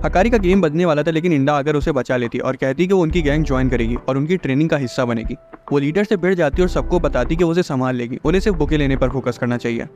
हकारी का गेम बजने वाला था, लेकिन इंडा आकर उसे बचा लेती और कहती कि वो उनकी गैंग ज्वाइन करेगी और उनकी ट्रेनिंग का हिस्सा बनेगी। वो लीडर से भिड़ जाती और सबको बताती कि वो उसे संभाल लेगी, उन्हें सिर्फ बुके लेने पर फोकस करना चाहिए।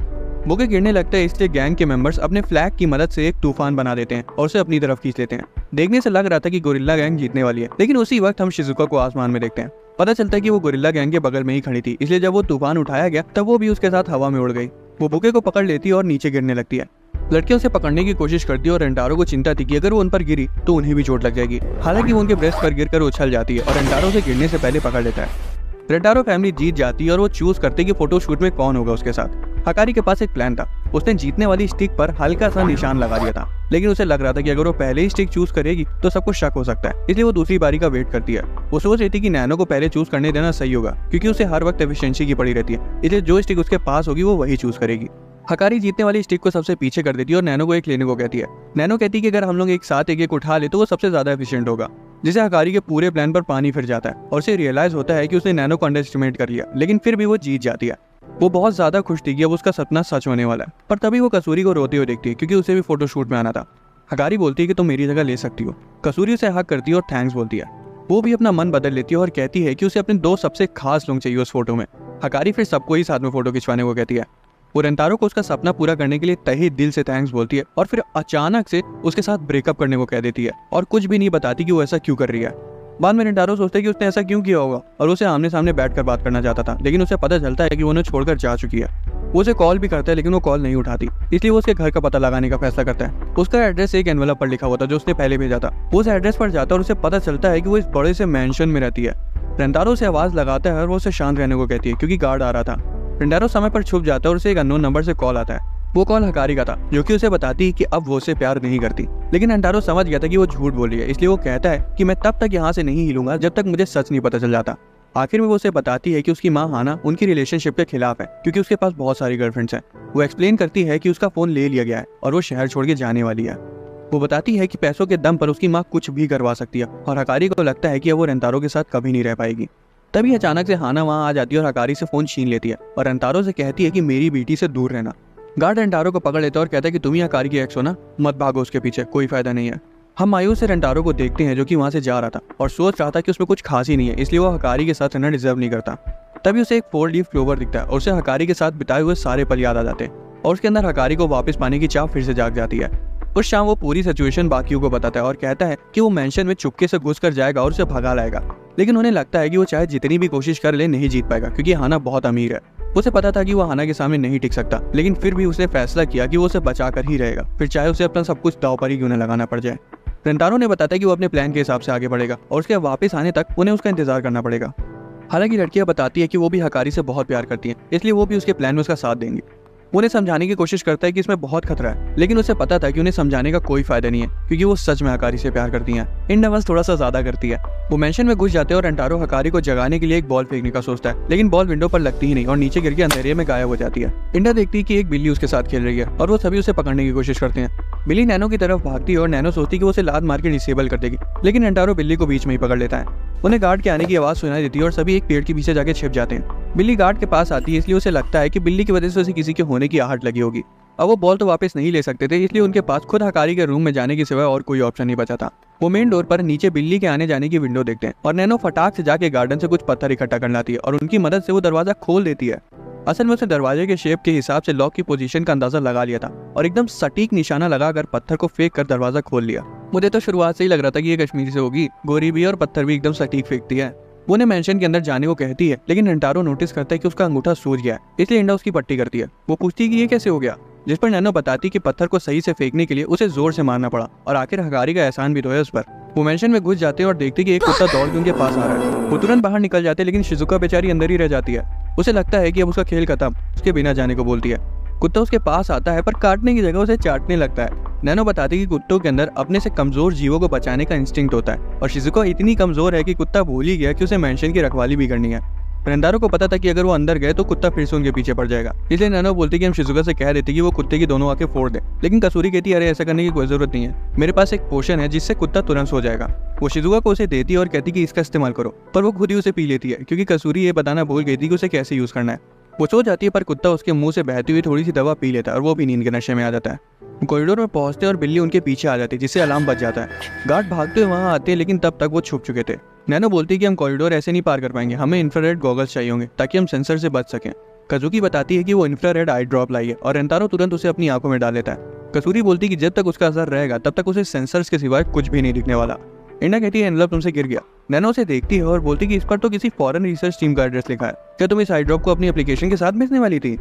बुके गिरने लगता है, इसलिए गैंग के मेंबर्स अपने फ्लैग की मदद से एक तूफान बना देते हैं और उसे अपनी तरफ खींच लेते हैं। देखने से लग रहा था कि गोरिल्ला गैंग जीतने वाली है, लेकिन उसी वक्त हम शिजुका को आसमान में देखते हैं। पता चलता है कि वो गोरिल्ला गैंग के बगल में ही खड़ी थी, इसलिए जब वो तूफान उठाया गया तब वो भी उसके साथ हवा में उड़ गई। वो बुके को पकड़ लेती है और नीचे गिरने लगती है। लड़कियां उसे पकड़ने की कोशिश करती है और रेंटारो को चिंता थी कि अगर वो उन पर गिरी तो उन्हें भी चोट लग जाएगी। हालांकि वो उनके ब्रेस्ट पर गिरकर उछल जाती है और रेंटारो से गिरने से पहले पकड़ लेता है। रेंटारो फैमिली जीत जाती है और वो चूज करते कि फोटो शूट में कौन होगा उसके साथ। हकारी के पास एक प्लान था। उसने जीतने वाली स्टिक पर हल्का सा निशान लगा दिया था, लेकिन उसे लग रहा था कि अगर वो पहले ही स्टिक चूज करेगी तो सबको शक हो सकता है, इसलिए वो दूसरी बारी का वेट करती है। वो सोच रही थी कि नैनो को पहले चूज करने देना सही होगा क्योंकि उसे हर वक्त एफिशिएंसी की पड़ी रहती है, इसलिए जो स्टिक उसके पास होगी वो वही चूज करेगी। हकारी जीतने वाली स्टिक को सबसे पीछे कर देती है और नैनो को एक लेने को कहती है। नैनो कहती है कि अगर हम लोग एक साथ एक उठा ले तो वो सबसे ज्यादा एफिशिएंट होगा, जिसे हकारी के पूरे प्लान पर पानी फिर जाता है और उसे रियलाइज होता है कि उसने नैनो को अंडरएस्टिमेट कर लिया, लेकिन फिर भी वो जीत जाती है। वो बहुत ज्यादा खुश थी कि अब उसका सपना सच होने वाला है, पर तभी वो कसूरी को रोते हुए देखती है क्योंकि उसे भी फोटो शूट में आना था। हकारी बोलती है कि तुम मेरी जगह ले सकती हो। कसूरी उसे हक करती है और थैंक्स बोलती है। वो भी अपना मन बदल लेती है और कहती है कि उसे अपने 2 सबसे खास लोग चाहिए उस फोटो में। हकारी फिर सबको ही साथ में फोटो खिंचवाने को कहती है। वो रेंटारो को उसका सपना पूरा करने के लिए तहे दिल से थैंक्स बोलती है और फिर अचानक से उसके साथ ब्रेकअप करने को कह देती है और कुछ भी नहीं बताती कि वो ऐसा क्यों कर रही है। बाद में रेंटारो सोचता है कि उसने ऐसा क्यों किया होगा और उसे आमने सामने बैठकर बात करना चाहता था, लेकिन उसे पता चलता है कि वो उन्हें छोड़कर जा चुकी है। वो उसे कॉल भी करता है, लेकिन वो कॉल नहीं उठाती, इसलिए वो उसके घर का पता लगाने का फैसला करता है। उसका एड्रेस एक एनवेलप पर लिखा हुआ था जो उसने पहले भेजा था। वो उस एड्रेस पर जाता है और उसे पता चलता है कि वो इस बड़े से मैंशन में रहती है। रेंटारो से आवाज लगाता है और वो उसे शांत रहने को कहती है क्योंकि गार्ड आ रहा था। रेंटारो समय पर छुप जाता है और उसे एक अननोन नंबर से कॉल आता है। वो कॉल हकारी का था, जो कि उसे बताती है कि अब वो उसे प्यार नहीं करती, लेकिन रेंटारो समझ गया था कि वो झूठ बोल रही है, इसलिए वो कहता है कि मैं तब तक यहाँ से नहीं हिलूंगा जब तक मुझे सच नहीं पता चल जाता। आखिर में वो उसे बताती है कि उसकी माँ हाना उनकी रिलेशनशिप के खिलाफ है क्योंकि उसके पास बहुत सारी गर्लफ्रेंड्स हैं। वो एक्सप्लेन करती है कि उसका फोन ले लिया गया है और वो शहर छोड़ के जाने वाली है। वो बताती है कि पैसों के दम पर उसकी माँ कुछ भी करवा सकती है और हकारी को लगता है कि अब वो रेंटारो के साथ कभी नहीं रह पाएगी। तभी अचानक से हाना वहाँ आ जाती है और हकारी से फोन छीन लेती है और रेंटारो से कहती है कि मेरी बेटी से दूर रहना। गार्ड रेंटारो को पकड़ लेता है और कहता है कि तुम ही हकारी की एक्स हो ना, मत भागो उसके पीछे, कोई फायदा नहीं है। हम मायूस से रेंटारो को देखते हैं जो कि वहाँ से जा रहा था और सोच रहा था कि उसमें कुछ खास ही नहीं है, इसलिए वो हकारी के साथ रहना डिजर्व नहीं करता। तभी उसे एक 4 लीफ क्लोवर दिखता है और उसे हकारी के साथ बिताए हुए सारे पल याद आ जाते हैं और उसके अंदर हकारी को वापस पाने की चाह फिर से जाग जाती है। उस शाम वो पूरी सिचुएशन बाकियों को बताता है और कहता है कि वो मेंशन में चुपके से घुस कर जाएगा और उसे भगा लाएगा, लेकिन उन्हें लगता है कि वो चाहे जितनी भी कोशिश कर ले नहीं जीत पाएगा क्योंकि हाना बहुत अमीर है। उसे पता था कि वो हाना के सामने नहीं टिक सकता, लेकिन फिर भी उसने फैसला किया कि वो उसे बचा कर ही रहेगा, फिर चाहे उसे अपना सब कुछ दांव पर ही क्यों न लगाना पड़ जाए। रेंटारो ने बताया कि वो अपने प्लान के हिसाब से आगे बढ़ेगा और उसके वापस आने तक उन्हें उसका इंतजार करना पड़ेगा। हालांकि लड़कियां बताती है कि वो भी हकारी से बहुत प्यार करती हैं, इसलिए वो भी उसके प्लान में उसका साथ देंगी। उन्हें समझाने की कोशिश करता है कि इसमें बहुत खतरा है, लेकिन उसे पता था कि उन्हें समझाने का कोई फायदा नहीं है क्योंकि वो सच में हकारी से प्यार करती हैं। इंडा बस थोड़ा सा ज्यादा करती है। वो मेंशन में घुस जाते हैं और रेंटारो हकारी को जगाने के लिए एक बॉल फेंकने का सोचता है, लेकिन बॉल विंडो पर लगती ही नहीं और नीचे गिर के अंधेरे में गायब हो जाती है। इंडा देखती है कि एक बिल्ली उसके साथ खेल रही है और वो सभी उसे पकड़ने की कोशिश करते हैं। बिल्ली नैनो की तरफ भागती है और नैनो सोचती है कि वो उसे लात मार के डिसेबल कर देगी, लेकिन रेंटारो बिल्ली को बीच में ही पकड़ लेता है। उन्हें गार्ड के आने की आवाज सुनाई देती है और सभी एक पेड़ के पीछे जाके छिप जाते हैं। बिल्ली गार्ड के पास आती है, इसलिए उसे लगता है कि बिल्ली की वजह से उसे किसी के होने की आहट लगी होगी। अब वो बॉल तो वापस नहीं ले सकते थे, इसलिए उनके पास खुद हकारी के रूम में जाने के सिवाय और कोई ऑप्शन नहीं बचा था। वो मेन डोर पर नीचे बिल्ली के आने जाने की विंडो देखते हैं और नैनो फटाक से जाके गार्डन से कुछ पत्थर इकट्ठा कर लाती है और उनकी मदद से वो दरवाजा खोल देती है। असल में उसने दरवाजे के शेप के हिसाब से लॉक की पोजीशन का अंदाजा लगा लिया था और एकदम सटीक निशाना लगाकर पत्थर को फेंक कर दरवाजा खोल लिया। मुझे तो शुरुआत से ही लग रहा था कि ये कश्मीरी से होगी, गोरी भी और पत्थर भी एकदम सटीक फेंकती है। वो उन्हें मेंशन के अंदर जाने को कहती है, लेकिन रेंटारो नोटिस करता है कि उसका अंगूठा सूज गया है, इसलिए इंडा उसकी पट्टी करती है। वो पूछती है कि ये कैसे हो गया, जिस पर नैनो बताती कि पत्थर को सही से फेंकने के लिए उसे जोर से मारना पड़ा और आखिर हकारी का एहसान भी तो है उस पर। वो मेंशन में घुस जाते हैं और देखते कि एक कुत्ता दौड़ के उनके पास आ रहा है। वो तुरंत बाहर निकल जाते हैं, लेकिन शिजुका बेचारी अंदर ही रह जाती है। उसे लगता है कि अब उसका खेल खत्म, उसके बिना जाने को बोलती है। कुत्ता उसके पास आता है पर काटने की जगह उसे चाटने लगता है। नैनो बताती कि कुत्तों के अंदर अपने से कमजोर जीवों को बचाने का इंस्टिंक्ट होता है और शिजुका इतनी कमजोर है कि कुत्ता भूल ही गया कि उसे मेंशन की रखवाली भी करनी है। रेंटारो को पता था कि अगर वो अंदर गए तो कुत्ता फिर से उनके पीछे पड़ जाएगा, इसलिए नैनो बोलती कि हम शिजुका से कह देती कि वो कुत्ते की दोनों आंखें फोड़ दे, लेकिन कसूरी कहती अरे ऐसा करने की कोई जरूरत नहीं है, मेरे पास एक पोशन है जिससे कुत्ता तुरंत सो जाएगा। वो शिजुका को उसे देती है और कहती कि इसका इस्तेमाल करो, पर वो खुद ही उसे पी लेती है क्योंकि कसूरी ये बताना भूल गई थी कि उसे कैसे यूज करना है। वो सो जाती है पर कुत्ता उसके मुंह से बहती हुई थोड़ी सी दवा पी लेता है और वो भी नींद के नशे में आ जाता है। कॉरिडोर में पहुंचते और बिल्ली उनके पीछे आ जाती है, जिससे अलार्म बज जाता है। गार्ड भागते हुए वहां आते हैं, लेकिन तब तक वो छुप चुके थे। नैनो बोलती है कि हम कॉरिडोर ऐसे नहीं पार कर पाएंगे, हमें इंफ्रारेड गॉगल्स चाहिए होंगे ताकि हम सेंसर से बच सकें। कजुकी बताती है कि वो इंफ्रारेड आई ड्रॉप लाई है और रेंटारो तुरंत उसे अपनी आंखों में डाल लेता है। कसूरी बोलती है कि जब तक उसका असर रहेगा तब तक उसे सेंसर्स के सिवाय कुछ भी नहीं दिखने वाला। इंडा कहती है एनवलप तुमसे गिर गया। नैनो उसे देखती है और बोलती है कि इस पर तो किसी फॉरेन रिसर्च टीम का एड्रेस लिखा है, क्या तुम इस आई ड्रॉप को अपनी एप्लीकेशन के साथ भेजने वाली थी?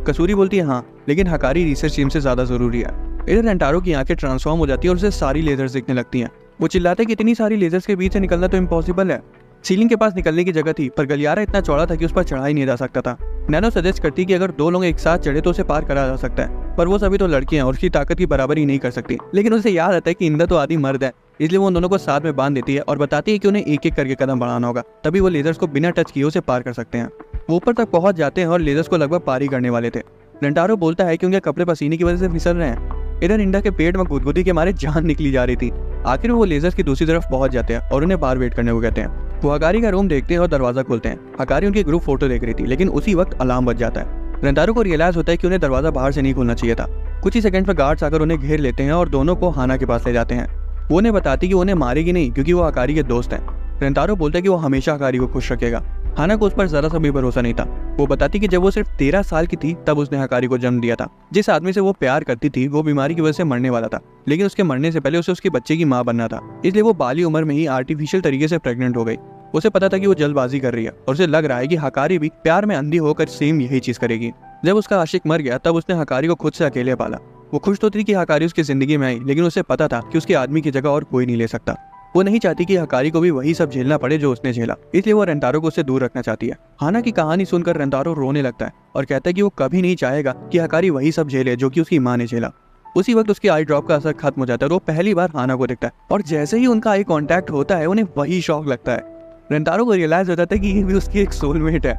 कसूरी बोलती है हाँ, लेकिन हकारी रिसर्च टीम से ज्यादा जरूरी है। इधर रेंटारो की आंखें ट्रांसफॉर्म हो जाती है और उसे सारी लेजर्स दिखने लगती हैं। वो चिल्लाते कि इतनी सारी लेजर्स के बीच से निकलना तो इम्पॉसिबल है। सीलिंग के पास निकलने की जगह थी पर गलियारा इतना चौड़ा था कि उस पर चढ़ा ही नहीं जा सकता था। नैनो सजेस्ट करती कि अगर 2 लोग एक साथ चढ़े तो उसे पार करा जा सकता है, पर वो सभी तो लड़कियां और उसकी ताकत की बराबरी नहीं कर सकती। लेकिन उसे याद आता है कि इंदा तो आदि मर्द है, इसलिए वो उन दोनों को साथ में बांध देती है और बताती है कि उन्हें एक एक करके कदम बढ़ाना होगा, तभी वो लेजर्स को बिना टच किए उसे पार कर सकते हैं। वो ऊपर तक पहुंच जाते हैं और लेजर्स को लगभग पार ही करने वाले थे। रेंटारो बोलता है कि उनके कपड़े पसीने की वजह से फिसल रहे हैं। इधर इंडा के पेट में गुदगुदी के मारे जान निकली जा रही थी। आखिर वो लेजर्स की दूसरी तरफ पहुंच जाते हैं और उन्हें बाहर वेट करने को कहते हैं। वो हकारी का रूम देखते हैं और दरवाजा खोलते हैं। हकारी उनकी ग्रुप फोटो देख रही थी, लेकिन उसी वक्त अलार्म बज जाता है। रेंटारो को रियलाइज होता है कि उन्हें दरवाजा बाहर से नहीं खोलना चाहिए था। कुछ ही सेकंड पर गार्ड्स आकर उन्हें घेर लेते हैं और दोनों को हाना के पास ले जाते हैं। वो उन्हें बताती कि उन्हें मारेगी नहीं क्योंकि वो हकारी के दोस्त हैं। रेंटारो बोलता है कि वो हमेशा हकारी को खुश रखेगा। हाना को उस पर जरा सा भी भरोसा नहीं था। वो बताती कि जब वो सिर्फ 13 साल की थी तब उसने हकारी को जन्म दिया था। जिस आदमी से वो प्यार करती थी वो बीमारी की वजह से मरने वाला था, लेकिन उसके मरने से पहले उसे उसके बच्चे की माँ बनना था, इसलिए वो बाली उम्र में ही आर्टिफिशियल तरीके से प्रेग्नेंट हो गई। उसे पता था कि वो जल्दबाजी कर रही है और उसे लग रहा है कि हकारी भी प्यार में अंधी होकर सेम यही चीज करेगी। जब उसका आशिक मर गया तब उसने हकारी को खुद से अकेले पाला। वो खुश तो थी कि हकारी उसकी जिंदगी में आई, लेकिन उसे पता था कि उसके आदमी की जगह और कोई नहीं ले सकता। वो नहीं चाहती कि हकारी को भी वही सब झेलना पड़े जो उसने झेला, इसलिए वो रेंटारो को उससे दूर रखना चाहती है। हाना की कहानी सुनकर रेंटारो रोने लगता है और कहता है कि वो कभी नहीं चाहेगा कि हकारी वही सब झेले जो कि उसकी माँ ने झेला। उसी वक्त उसकी आई ड्रॉप का असर खत्म हो जाता है और वो पहली बार हाना को देखता है और जैसे ही उनका आई कांटेक्ट होता है उन्हें वही शौक लगता है। रेंटारो को रियलाइज हो जाता है कि ये भी उसकी एक सोलमेट है।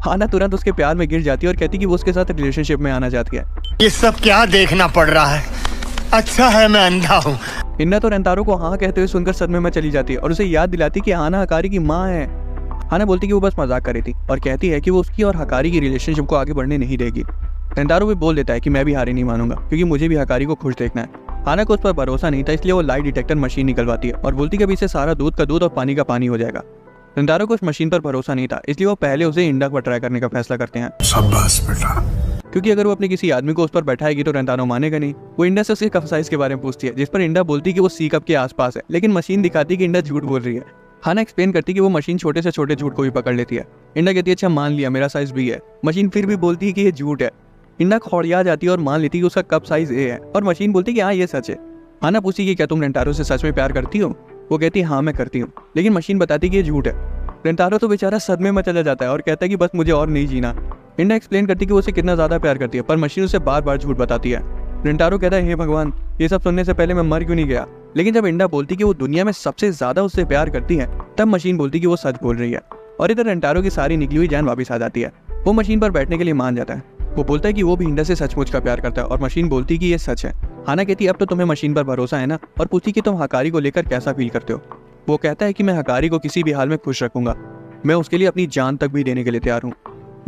हाना तुरंत उसके प्यार में गिर जाती है और कहती है कि वो उसके साथ रिलेशनशिप में आना चाहती है। ये सब क्या देखना पड़ रहा है, अच्छा है मैं अंधा हूँ। इन्ना तो रेंटारो को हाँ कहते हुए सुनकर सदमे में चली जाती है और उसे याद दिलाती कि हाना हकारी की माँ है। हाना बोलती कि वो बस मजाक कर रही थी और कहती है कि वो उसकी और हकारी की रिलेशनशिप को आगे बढ़ने नहीं देगी। रेंटारो भी बोल देता है कि मैं भी हारी नहीं मानूंगा क्योंकि मुझे भी हकारी को खुश देखना है। हाना को उस पर भरोसा नहीं था, इसलिए वो लाई डिटेक्टर मशीन निकलवाती है और बोलती कि अभी से सारा दूध का दूध और पानी का पानी हो जाएगा। रेंटारो को उस मशीन पर भरोसा नहीं था, इसलिए वो पहले उसे इंडा पर ट्राई करने का फैसला करते हैं। शाबाश बेटा। क्योंकि अगर वो अपने किसी आदमी को उस पर बैठाएगी तो रेंटारो मानेगा नहीं। वो इंडा से उसके कप साइज के बारे में पूछती है, जिस पर इंडा बोलती कि वो सी कप के आसपास है, लेकिन मशीन दिखाती कि इंडा झूठ बोल रही है। हाना एक्सप्लेन करती कि वो मशीन छोटे से छोटे झूठ को भी पकड़ लेती है। इंडा कहती है अच्छा मान लिया, मेरा साइज बी है। मशीन फिर भी बोलती है कि ये झूठ है। इंडा खौड़िया जाती है और मान लेती है कि उसका कप साइज ए है और मशीन बोलती है कि हाँ ये सच है। हाना पूछती कि क्या तुम रेंटारो से सच में प्यार करती हो? वो कहती है हाँ मैं करती हूँ, लेकिन मशीन बताती कि ये झूठ है। रेंटारो तो बेचारा सदमे में चला जाता है और कहता है कि बस मुझे और नहीं जीना। इंडा एक्सप्लेन करती कि वो उसे कितना ज्यादा प्यार करती है, पर मशीन उसे बार बार झूठ बताती है। रेंटारो कहता है हे भगवान, ये सब सुनने से पहले मैं मर क्यों नहीं गया। लेकिन जब इंडा बोलती कि वो दुनिया में सबसे ज्यादा उससे प्यार करती है, तब मशीन बोलती कि वो सच बोल रही है और इधर रेंटारो की सारी निकली हुई जान वापस आ जाती है। वो मशीन पर बैठने के लिए मान जाता है। वो बोलता है कि वो भी इंडा से सचमुच का प्यार करता है और मशीन बोलती कि ये सच है। हाना कहती है अब तो तुम्हें मशीन पर भरोसा है ना, और पूछती कि तुम हकारी को लेकर कैसा फील करते हो। वो कहता है कि मैं हकारी को किसी भी हाल में खुश रखूंगा, मैं उसके लिए अपनी जान तक भी देने के लिए तैयार हूँ।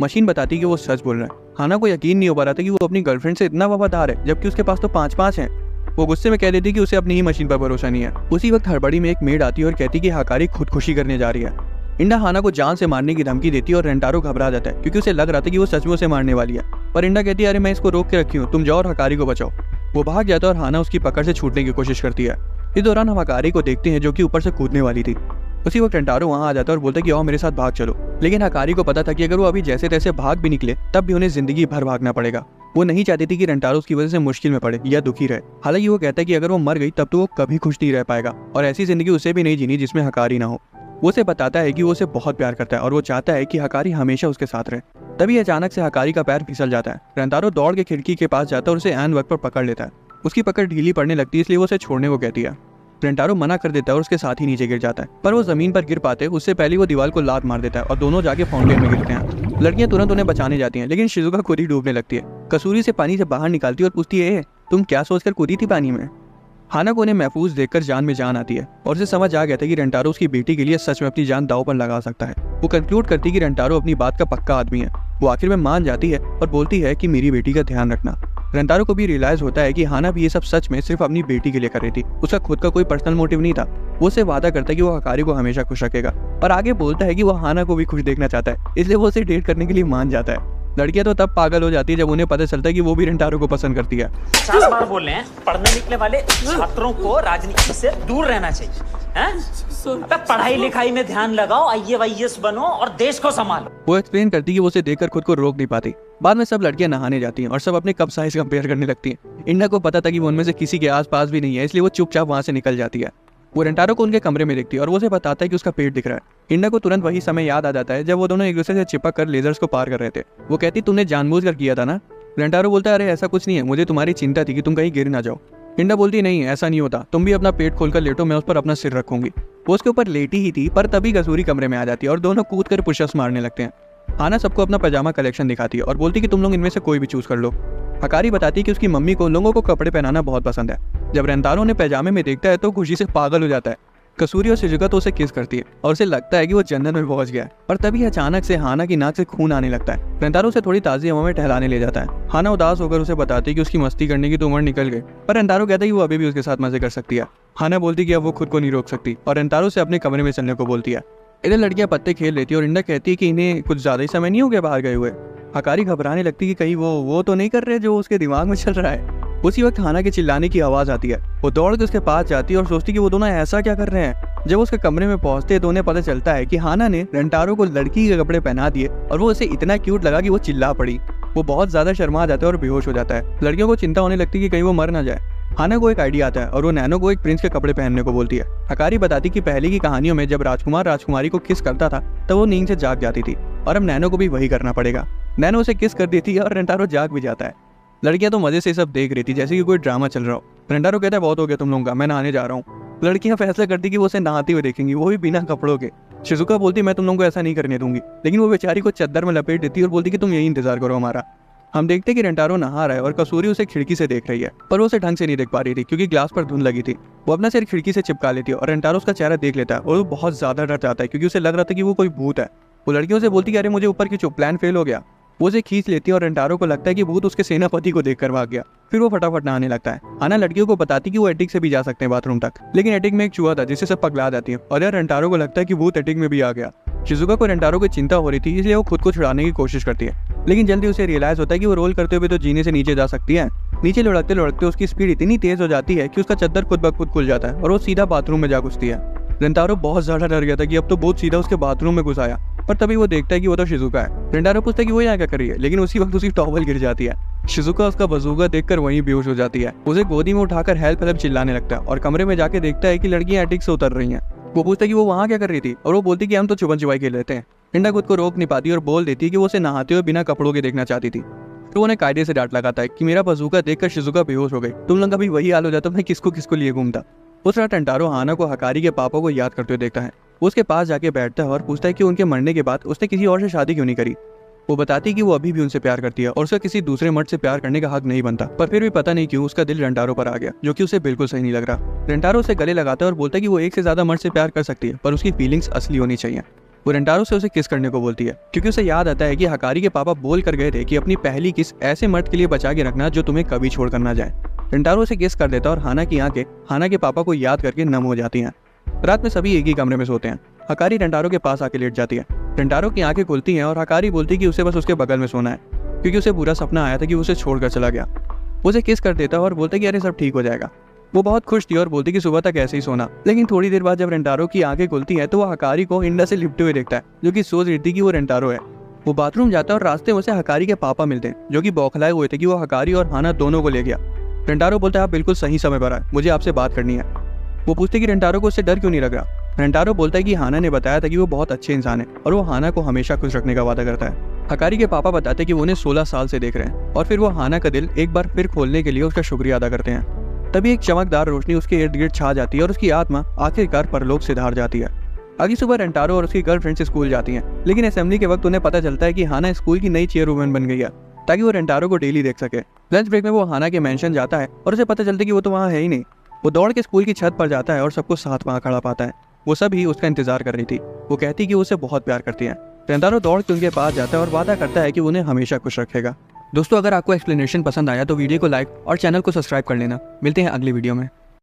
मशीन बताती कि वो सच बोल रहा है। हाना को यकीन नहीं हो पा रहा था कि वो अपनी गर्लफ्रेंड से इतना वफादार है, जबकि उसके पास तो 5-5 हैं। वो गुस्से में कह देती कि उसे अपनी ही मशीन पर भरोसा नहीं है। उसी वक्त हड़बड़ी में एक मेड आती है और कहती कि हकारी खुदकुशी करने जा रही है। इंडा हाना को जान से मारने की धमकी देती है और रेंटारो घबरा जाता है क्योंकि उसे लग रहा था कि वो सच में उसे मारने वाली है। पर इंडा कहती है अरे मैं इसको रोक के रखी हूँ, तुम जाओ और हकारी को बचाओ। वो भाग जाता है और हाना उसकी पकड़ से छूटने की कोशिश करती है। इस दौरान हम हकारी को देखते हैं जो कि ऊपर से कूदने वाली थी। उसी वक्त रेंटारो वहां आ जाता है और बोलता है कि आओ मेरे साथ भाग चलो। लेकिन हकारी को पता था कि अगर वो अभी जैसे तैसे भाग भी निकले तब भी उन्हें जिंदगी भर भागना पड़ेगा। वो नहीं चाहती थी कि रेंटारो उसकी वजह से मुश्किल में पड़े या दुखी रहे। हालांकि वो कहता है कि अगर वो मर गई तब तो वो कभी खुश नहीं रह पाएगा और ऐसी जिंदगी उसे भी नहीं जीनी जिसमें हकारी ना हो। वो उसे बताता है कि वो उसे बहुत प्यार करता है और वो चाहता है कि हकारी हमेशा उसके साथ रहे। तभी अचानक से हकारी का पैर फिसल जाता है। रेंटारो दौड़ के खिड़की के पास जाता है और उसे ऐन वक्त पर पकड़ लेता है। उसकी पकड़ ढीली पड़ने लगती है, इसलिए वो उसे छोड़ने को कहती है। रेंटारो मना कर देता है और उसके साथ ही नीचे गिर जाता है, पर वो जमीन पर गिर पाते उससे पहले वो दीवार को लात मार देता है और दोनों जाके फाउंटेन में गिरते हैं। लड़कियां तुरंत उन्हें बचाने जाती हैं, लेकिन शिजुका खुद ही डूबने लगती है। कसूरी से पानी से बाहर निकालती है और पूछती है तुम क्या सोचकर कूदी थी पानी में? हाना को उन्हें महफूज देखकर जान में जान आती है और उसे समझ आ गया था कि रेंटारो उसकी बेटी के लिए सच में अपनी जान दांव पर लगा सकता है। वो कंक्लूड करती है कि रेंटारो अपनी बात का पक्का आदमी है। वो आखिर में मान जाती है और बोलती है कि मेरी बेटी का ध्यान रखना। रेंटारो को भी रियलाइज होता है कि हाना भी ये सब सच में सिर्फ अपनी बेटी के लिए कर रही थी, उसका खुद का कोई पर्सनल मोटिव नहीं था। वो उसे वादा करता है कि वो हकारी को हमेशा खुश रखेगा और आगे बोलता है कि वो हाना को भी खुश देखना चाहता है, इसलिए वो उसे डेट करने के लिए मान जाता है। लड़कियां तो तब पागल हो जाती है जब उन्हें पता चलता है कि वो भी रेंटारो को पसंद करती है। 50 बार बोल रहे हैं पढ़ने निकले वाले छात्रों को राजनीति से दूर रहना चाहिए हैं? अबे पढ़ाई लिखाई में ध्यान लगाओ, IAS बनो और देश को संभालो। वो एक्सप्लेन करती है कि वो उसे देखकर खुद को रोक नहीं पाती। बाद में सब लड़कियां नहाने जाती हैं और सब अपने कप साइज कंपेयर करने लगती हैं। इंडा को पता था कि वो उनमें से किसी के आसपास भी नहीं है, इसलिए वो चुपचाप वहां से निकल जाती है। वो रेंटारो को उनके कमरे में देखती है और वो उसे बताता है कि उसका पेट दिख रहा है। इंडा को तुरंत वही समय याद आ जाता है जब वो दोनों एक दूसरे से चिपक कर लेजर्स को पार कर रहे थे। वो कहती तुमने जानबूझकर किया था ना? रेंटारो बोलता है अरे ऐसा कुछ नहीं है, मुझे तुम्हारी चिंता थी कि तुम कहीं गिर ना जाओ। इंडा बोलती नहीं ऐसा नहीं होता, तुम भी अपना पेट खोलकर लेटो, मैं उस पर अपना सिर रखूंगी। वो उसके ऊपर लेटी ही थी, पर तभी कसूरी कमरे में आ जाती है और दोनों कूद कर पुशअप्स मारने लगते हैं। हाना सबको अपना पजामा कलेक्शन दिखाती है और बोलती कि तुम लोग इनमें से कोई भी चूज कर लो। हकारी बताती है कि उसकी मम्मी को लोगों को कपड़े पहनाना बहुत पसंद है। जब रेंटारो उन्हें पैजामे में देखता है तो खुशी से पागल हो जाता है। कसूरी और शिजुका तो उसे किस करती है और उसे लगता है कि वो जन्नत में पहुंच गया है, पर तभी अचानक से हाना की नाक से खून आने लगता है। रेंटारो उसे थोड़ी ताज़ी हवा में टहलाने ले जाता है। हाना उदास होकर उसे बताती है कि उसकी मस्ती करने की तो उम्र निकल गई, पर रेंटारो कहता है कि वो अभी भी उसके साथ मजे कर सकती है। हाना बोलती कि अब वो खुद को नहीं रोक सकती और रेंटारो से अपने कमरे में चलने को बोलती है। इधर लड़कियां पत्ते खेल लेती है और इंडा कहती है कि इन्हें कुछ ज्यादा ही समय नहीं हो गया बाहर गए हुए। हकारी घबराने लगती है कि कहीं वो तो नहीं कर रहे जो उसके दिमाग में चल रहा है। उसी वक्त हाना के चिल्लाने की आवाज आती है। वो दौड़ के उसके पास जाती है और सोचती कि वो दोनों ऐसा क्या कर रहे हैं। जब उसके कमरे में पहुंचते तो उन्हें पता चलता है कि हाना ने रेंटारो को लड़की के कपड़े पहना दिए और वो उसे इतना क्यूट लगा कि वो चिल्ला पड़ी। वो बहुत ज्यादा शर्मा जाता है और बेहोश हो जाता है। लड़कियों को चिंता होने लगती है कि कहीं वो मर ना जाए। हाना को एक आइडिया आता है और वो नैनो को एक प्रिंस के कपड़े पहनने को बोलती है। हकारी बताती कि पहले की कहानियों में जब राजकुमार राजकुमारी को किस करता था तब वो नींद से जाग जाती थी और अब नैनो को भी वही करना पड़ेगा। नैनो उसे किस कर देती है और रेंटारो जाग भी जाता है। लड़कियां तो मजे से सब देख रही थी जैसे कि कोई ड्रामा चल रहा हो। रेंटारो कहता है बहुत हो गया तुम लोगों का, मैं नहाने जा रहा हूँ। लड़कियां फैसला करती कि वो उसे नहाते हुए देखेंगी, वो भी बिना कपड़ों के। शिजुका बोलती मैं तुम लोगों को ऐसा नहीं करने दूंगी, लेकिन वो बेचारी को चद्दर में लपेट देती और बोलती कि तुम यही इंतजार करो हमारा। हम देखते हैं कि रेंटारो नहा रहा है और कसूरी उसे खिड़की से देख रही है, पर वो उसे ढंग से नहीं देख पा रही थी क्योंकि ग्लास पर धुंध लगी थी। वो अपना सिर खिड़की से चिपका लेती है और रेंटारो उसका चेहरा देख लेता है और वो बहुत ज्यादा डर जाता है क्योंकि उसे लग रहा था कि वो कोई भूत है। वो लड़कियों से बोलती है अरे मुझे ऊपर क्यों, प्लान फेल हो गया। वो उसे खींच लेती है और रेंटारो को लगता है कि भूत उसके सेनापति को देखकर भाग गया। फिर वो फटाफट नहाने लगता है। हाना लड़कियों को बताती कि वो एटिक से भी जा सकते हैं बाथरूम तक, लेकिन एटिक में एक चूहा था जिससे सब पगला जाती है और यार रेंटारो को लगता है कि भूत एटिक में भी आ गया। शिजुका को रेंटारो की चिंता हो रही थी, इसलिए वो खुद को छुड़ाने की कोशिश करती है, लेकिन जल्दी उसे रियलाइज होता है कि वो रोल करते हुए तो जीने से नीचे जा सकती है। नीचे लुढ़कते लुढ़कते उसकी स्पीड इतनी तेज हो जाती है कि उसका चद्दर खुद ब खुद खुल जाता है और वो सीधा बाथरूम में जा घुसती है। रेंटारो बहुत ज्यादा डर गया था कि अब तो भूत सीधा उसके बाथरूम में घुस आया, पर तभी वो देखता है कि वो तो शिजुका है। रेंटारो पूछता है कि वो यहाँ क्या कर रही है, लेकिन उसी वक्त उसकी टॉवल गिर जाती है। शिजुका उसका बजूका देखकर वहीं बेहोश हो जाती है। उसे गोदी में उठाकर हेल्प हेल्प चिल्लाने लगता है और कमरे में जाके देखता है कि लड़कियां एटिक से उतर रही हैं। वो पूछता है कि वो वहाँ क्या कर रही थी और वो बोलती कि हम तो छुपन छुपाई खेल लेते हैं। रिंडा खुद को रोक नहीं पाती और बोल देती है कि वो उसे नहाते हुए बिना कपड़ों के देखना चाहती थी। फिर वो उन्हें कायदे से डांट लगाता है कि मेरा बजूका देखकर शिजुका बेहोश हो गई, तुम लोग का भी वही हाल हो जाता, मैं किसको किसको लिए घूमता। उस रात रेंटारो हाना को हकारी के पापा को याद करते हुए देखता है। वो उसके पास जाके बैठता है और पूछता है कि उनके मरने के बाद उसने किसी और से शादी क्यों नहीं करी। वो बताती कि वो अभी भी उनसे प्यार करती है और उसका किसी दूसरे मर्द से प्यार करने का हक नहीं बनता, पर फिर भी पता नहीं क्यों उसका दिल रेंटारो पर आ गया, जो कि उसे बिल्कुल सही नहीं लग रहा। रेंटारो उसे गले लगाता है और बोलता है कि वो एक से ज्यादा मर्द से प्यार कर सकती है, पर उसकी फीलिंग्स असली होनी चाहिए। वो रेंटारो से उसे किस करने को बोलती है क्योंकि उसे याद आता है कि हकारी के पापा बोल कर गए थे कि अपनी पहली किस ऐसे मर्द के लिए बचा के रखना जो तुम्हें कभी छोड़ कर ना जाए। रेंटारो उसे किस कर देता है और हाना की आंखें हाना के पापा को याद करके नम हो जाती हैं। रात में सभी एक ही कमरे में सोते हैं। हकारी रेंटारो के पास आके लेट जाती है। रेंटारो की आंखें खुलती हैं और हकारी बोलती है कि उसे बस उसके बगल में सोना है क्योंकि उसे बुरा सपना आया था कि उसे छोड़कर चला गया। वो उसे किस कर देता है और बोलता है कि अरे सब ठीक हो जाएगा। वो बहुत खुश थी और बोलती कि सुबह तक ऐसे ही सोना, लेकिन थोड़ी देर बाद जब रेंटारो की आंखें खुलती हैं तो वो हकारी को इंडा से लिपटे हुए देखता है, जो कि सोच रही थी कि वो रेंटारो है। वो बाथरूम जाता है और रास्ते में उसे हकारी के पापा मिलते हैं, जो कि बौखलाए हुए थे कि वो हकारी और हाना दोनों को ले गया। रेंटारो बोलता है आप बिल्कुल सही समय पर आए, मुझे आपसे बात करनी है। वो पूछते कि रेंटारो को उससे डर क्यों नहीं लग रहा। रेंटारो बोलता है कि हाना ने बताया था कि वो बहुत अच्छे इंसान है और वो हाना को हमेशा खुश रखने का वादा करता है। हकारी के पापा बताते हैं कि वो उन्हें 16 साल से देख रहे हैं और फिर वो हाना का दिल एक बार फिर खोलने के लिए उसका शुक्रिया अदा करते हैं। तभी एक चमकदार रोशनी उसके इर्द गिर्द छा जाती है और उसकी आत्मा आखिरकार परलोक से धार जाती है। अगली सुबह रेंटारो और उसकी गर्लफ्रेंड से स्कूल जाती हैं, लेकिन असेंबली के वक्त उन्हें पता चलता है कि हाना स्कूल की नई चेयरवुमन बन गई है ताकि वो रेंटारो को डेली देख सके। लंच ब्रेक में वो हाना के मेंशन जाता है और उसे पता चलता है कि वो तो वहाँ है ही नहीं। वो दौड़ के स्कूल की छत पर जाता है और सबको साथ वहाँ खड़ा पाता है। वो सभी उसका इंतजार कर रही थी। वो कहती कि वो उसे बहुत प्यार करती है। रेंटारो दौड़ के उनके पास जाता है और वादा करता है कि उन्हें हमेशा खुश रखेगा। दोस्तों अगर आपको एक्सप्लेनेशन पसंद आया तो वीडियो को लाइक और चैनल को सब्सक्राइब कर लेना। मिलते हैं अगली वीडियो में।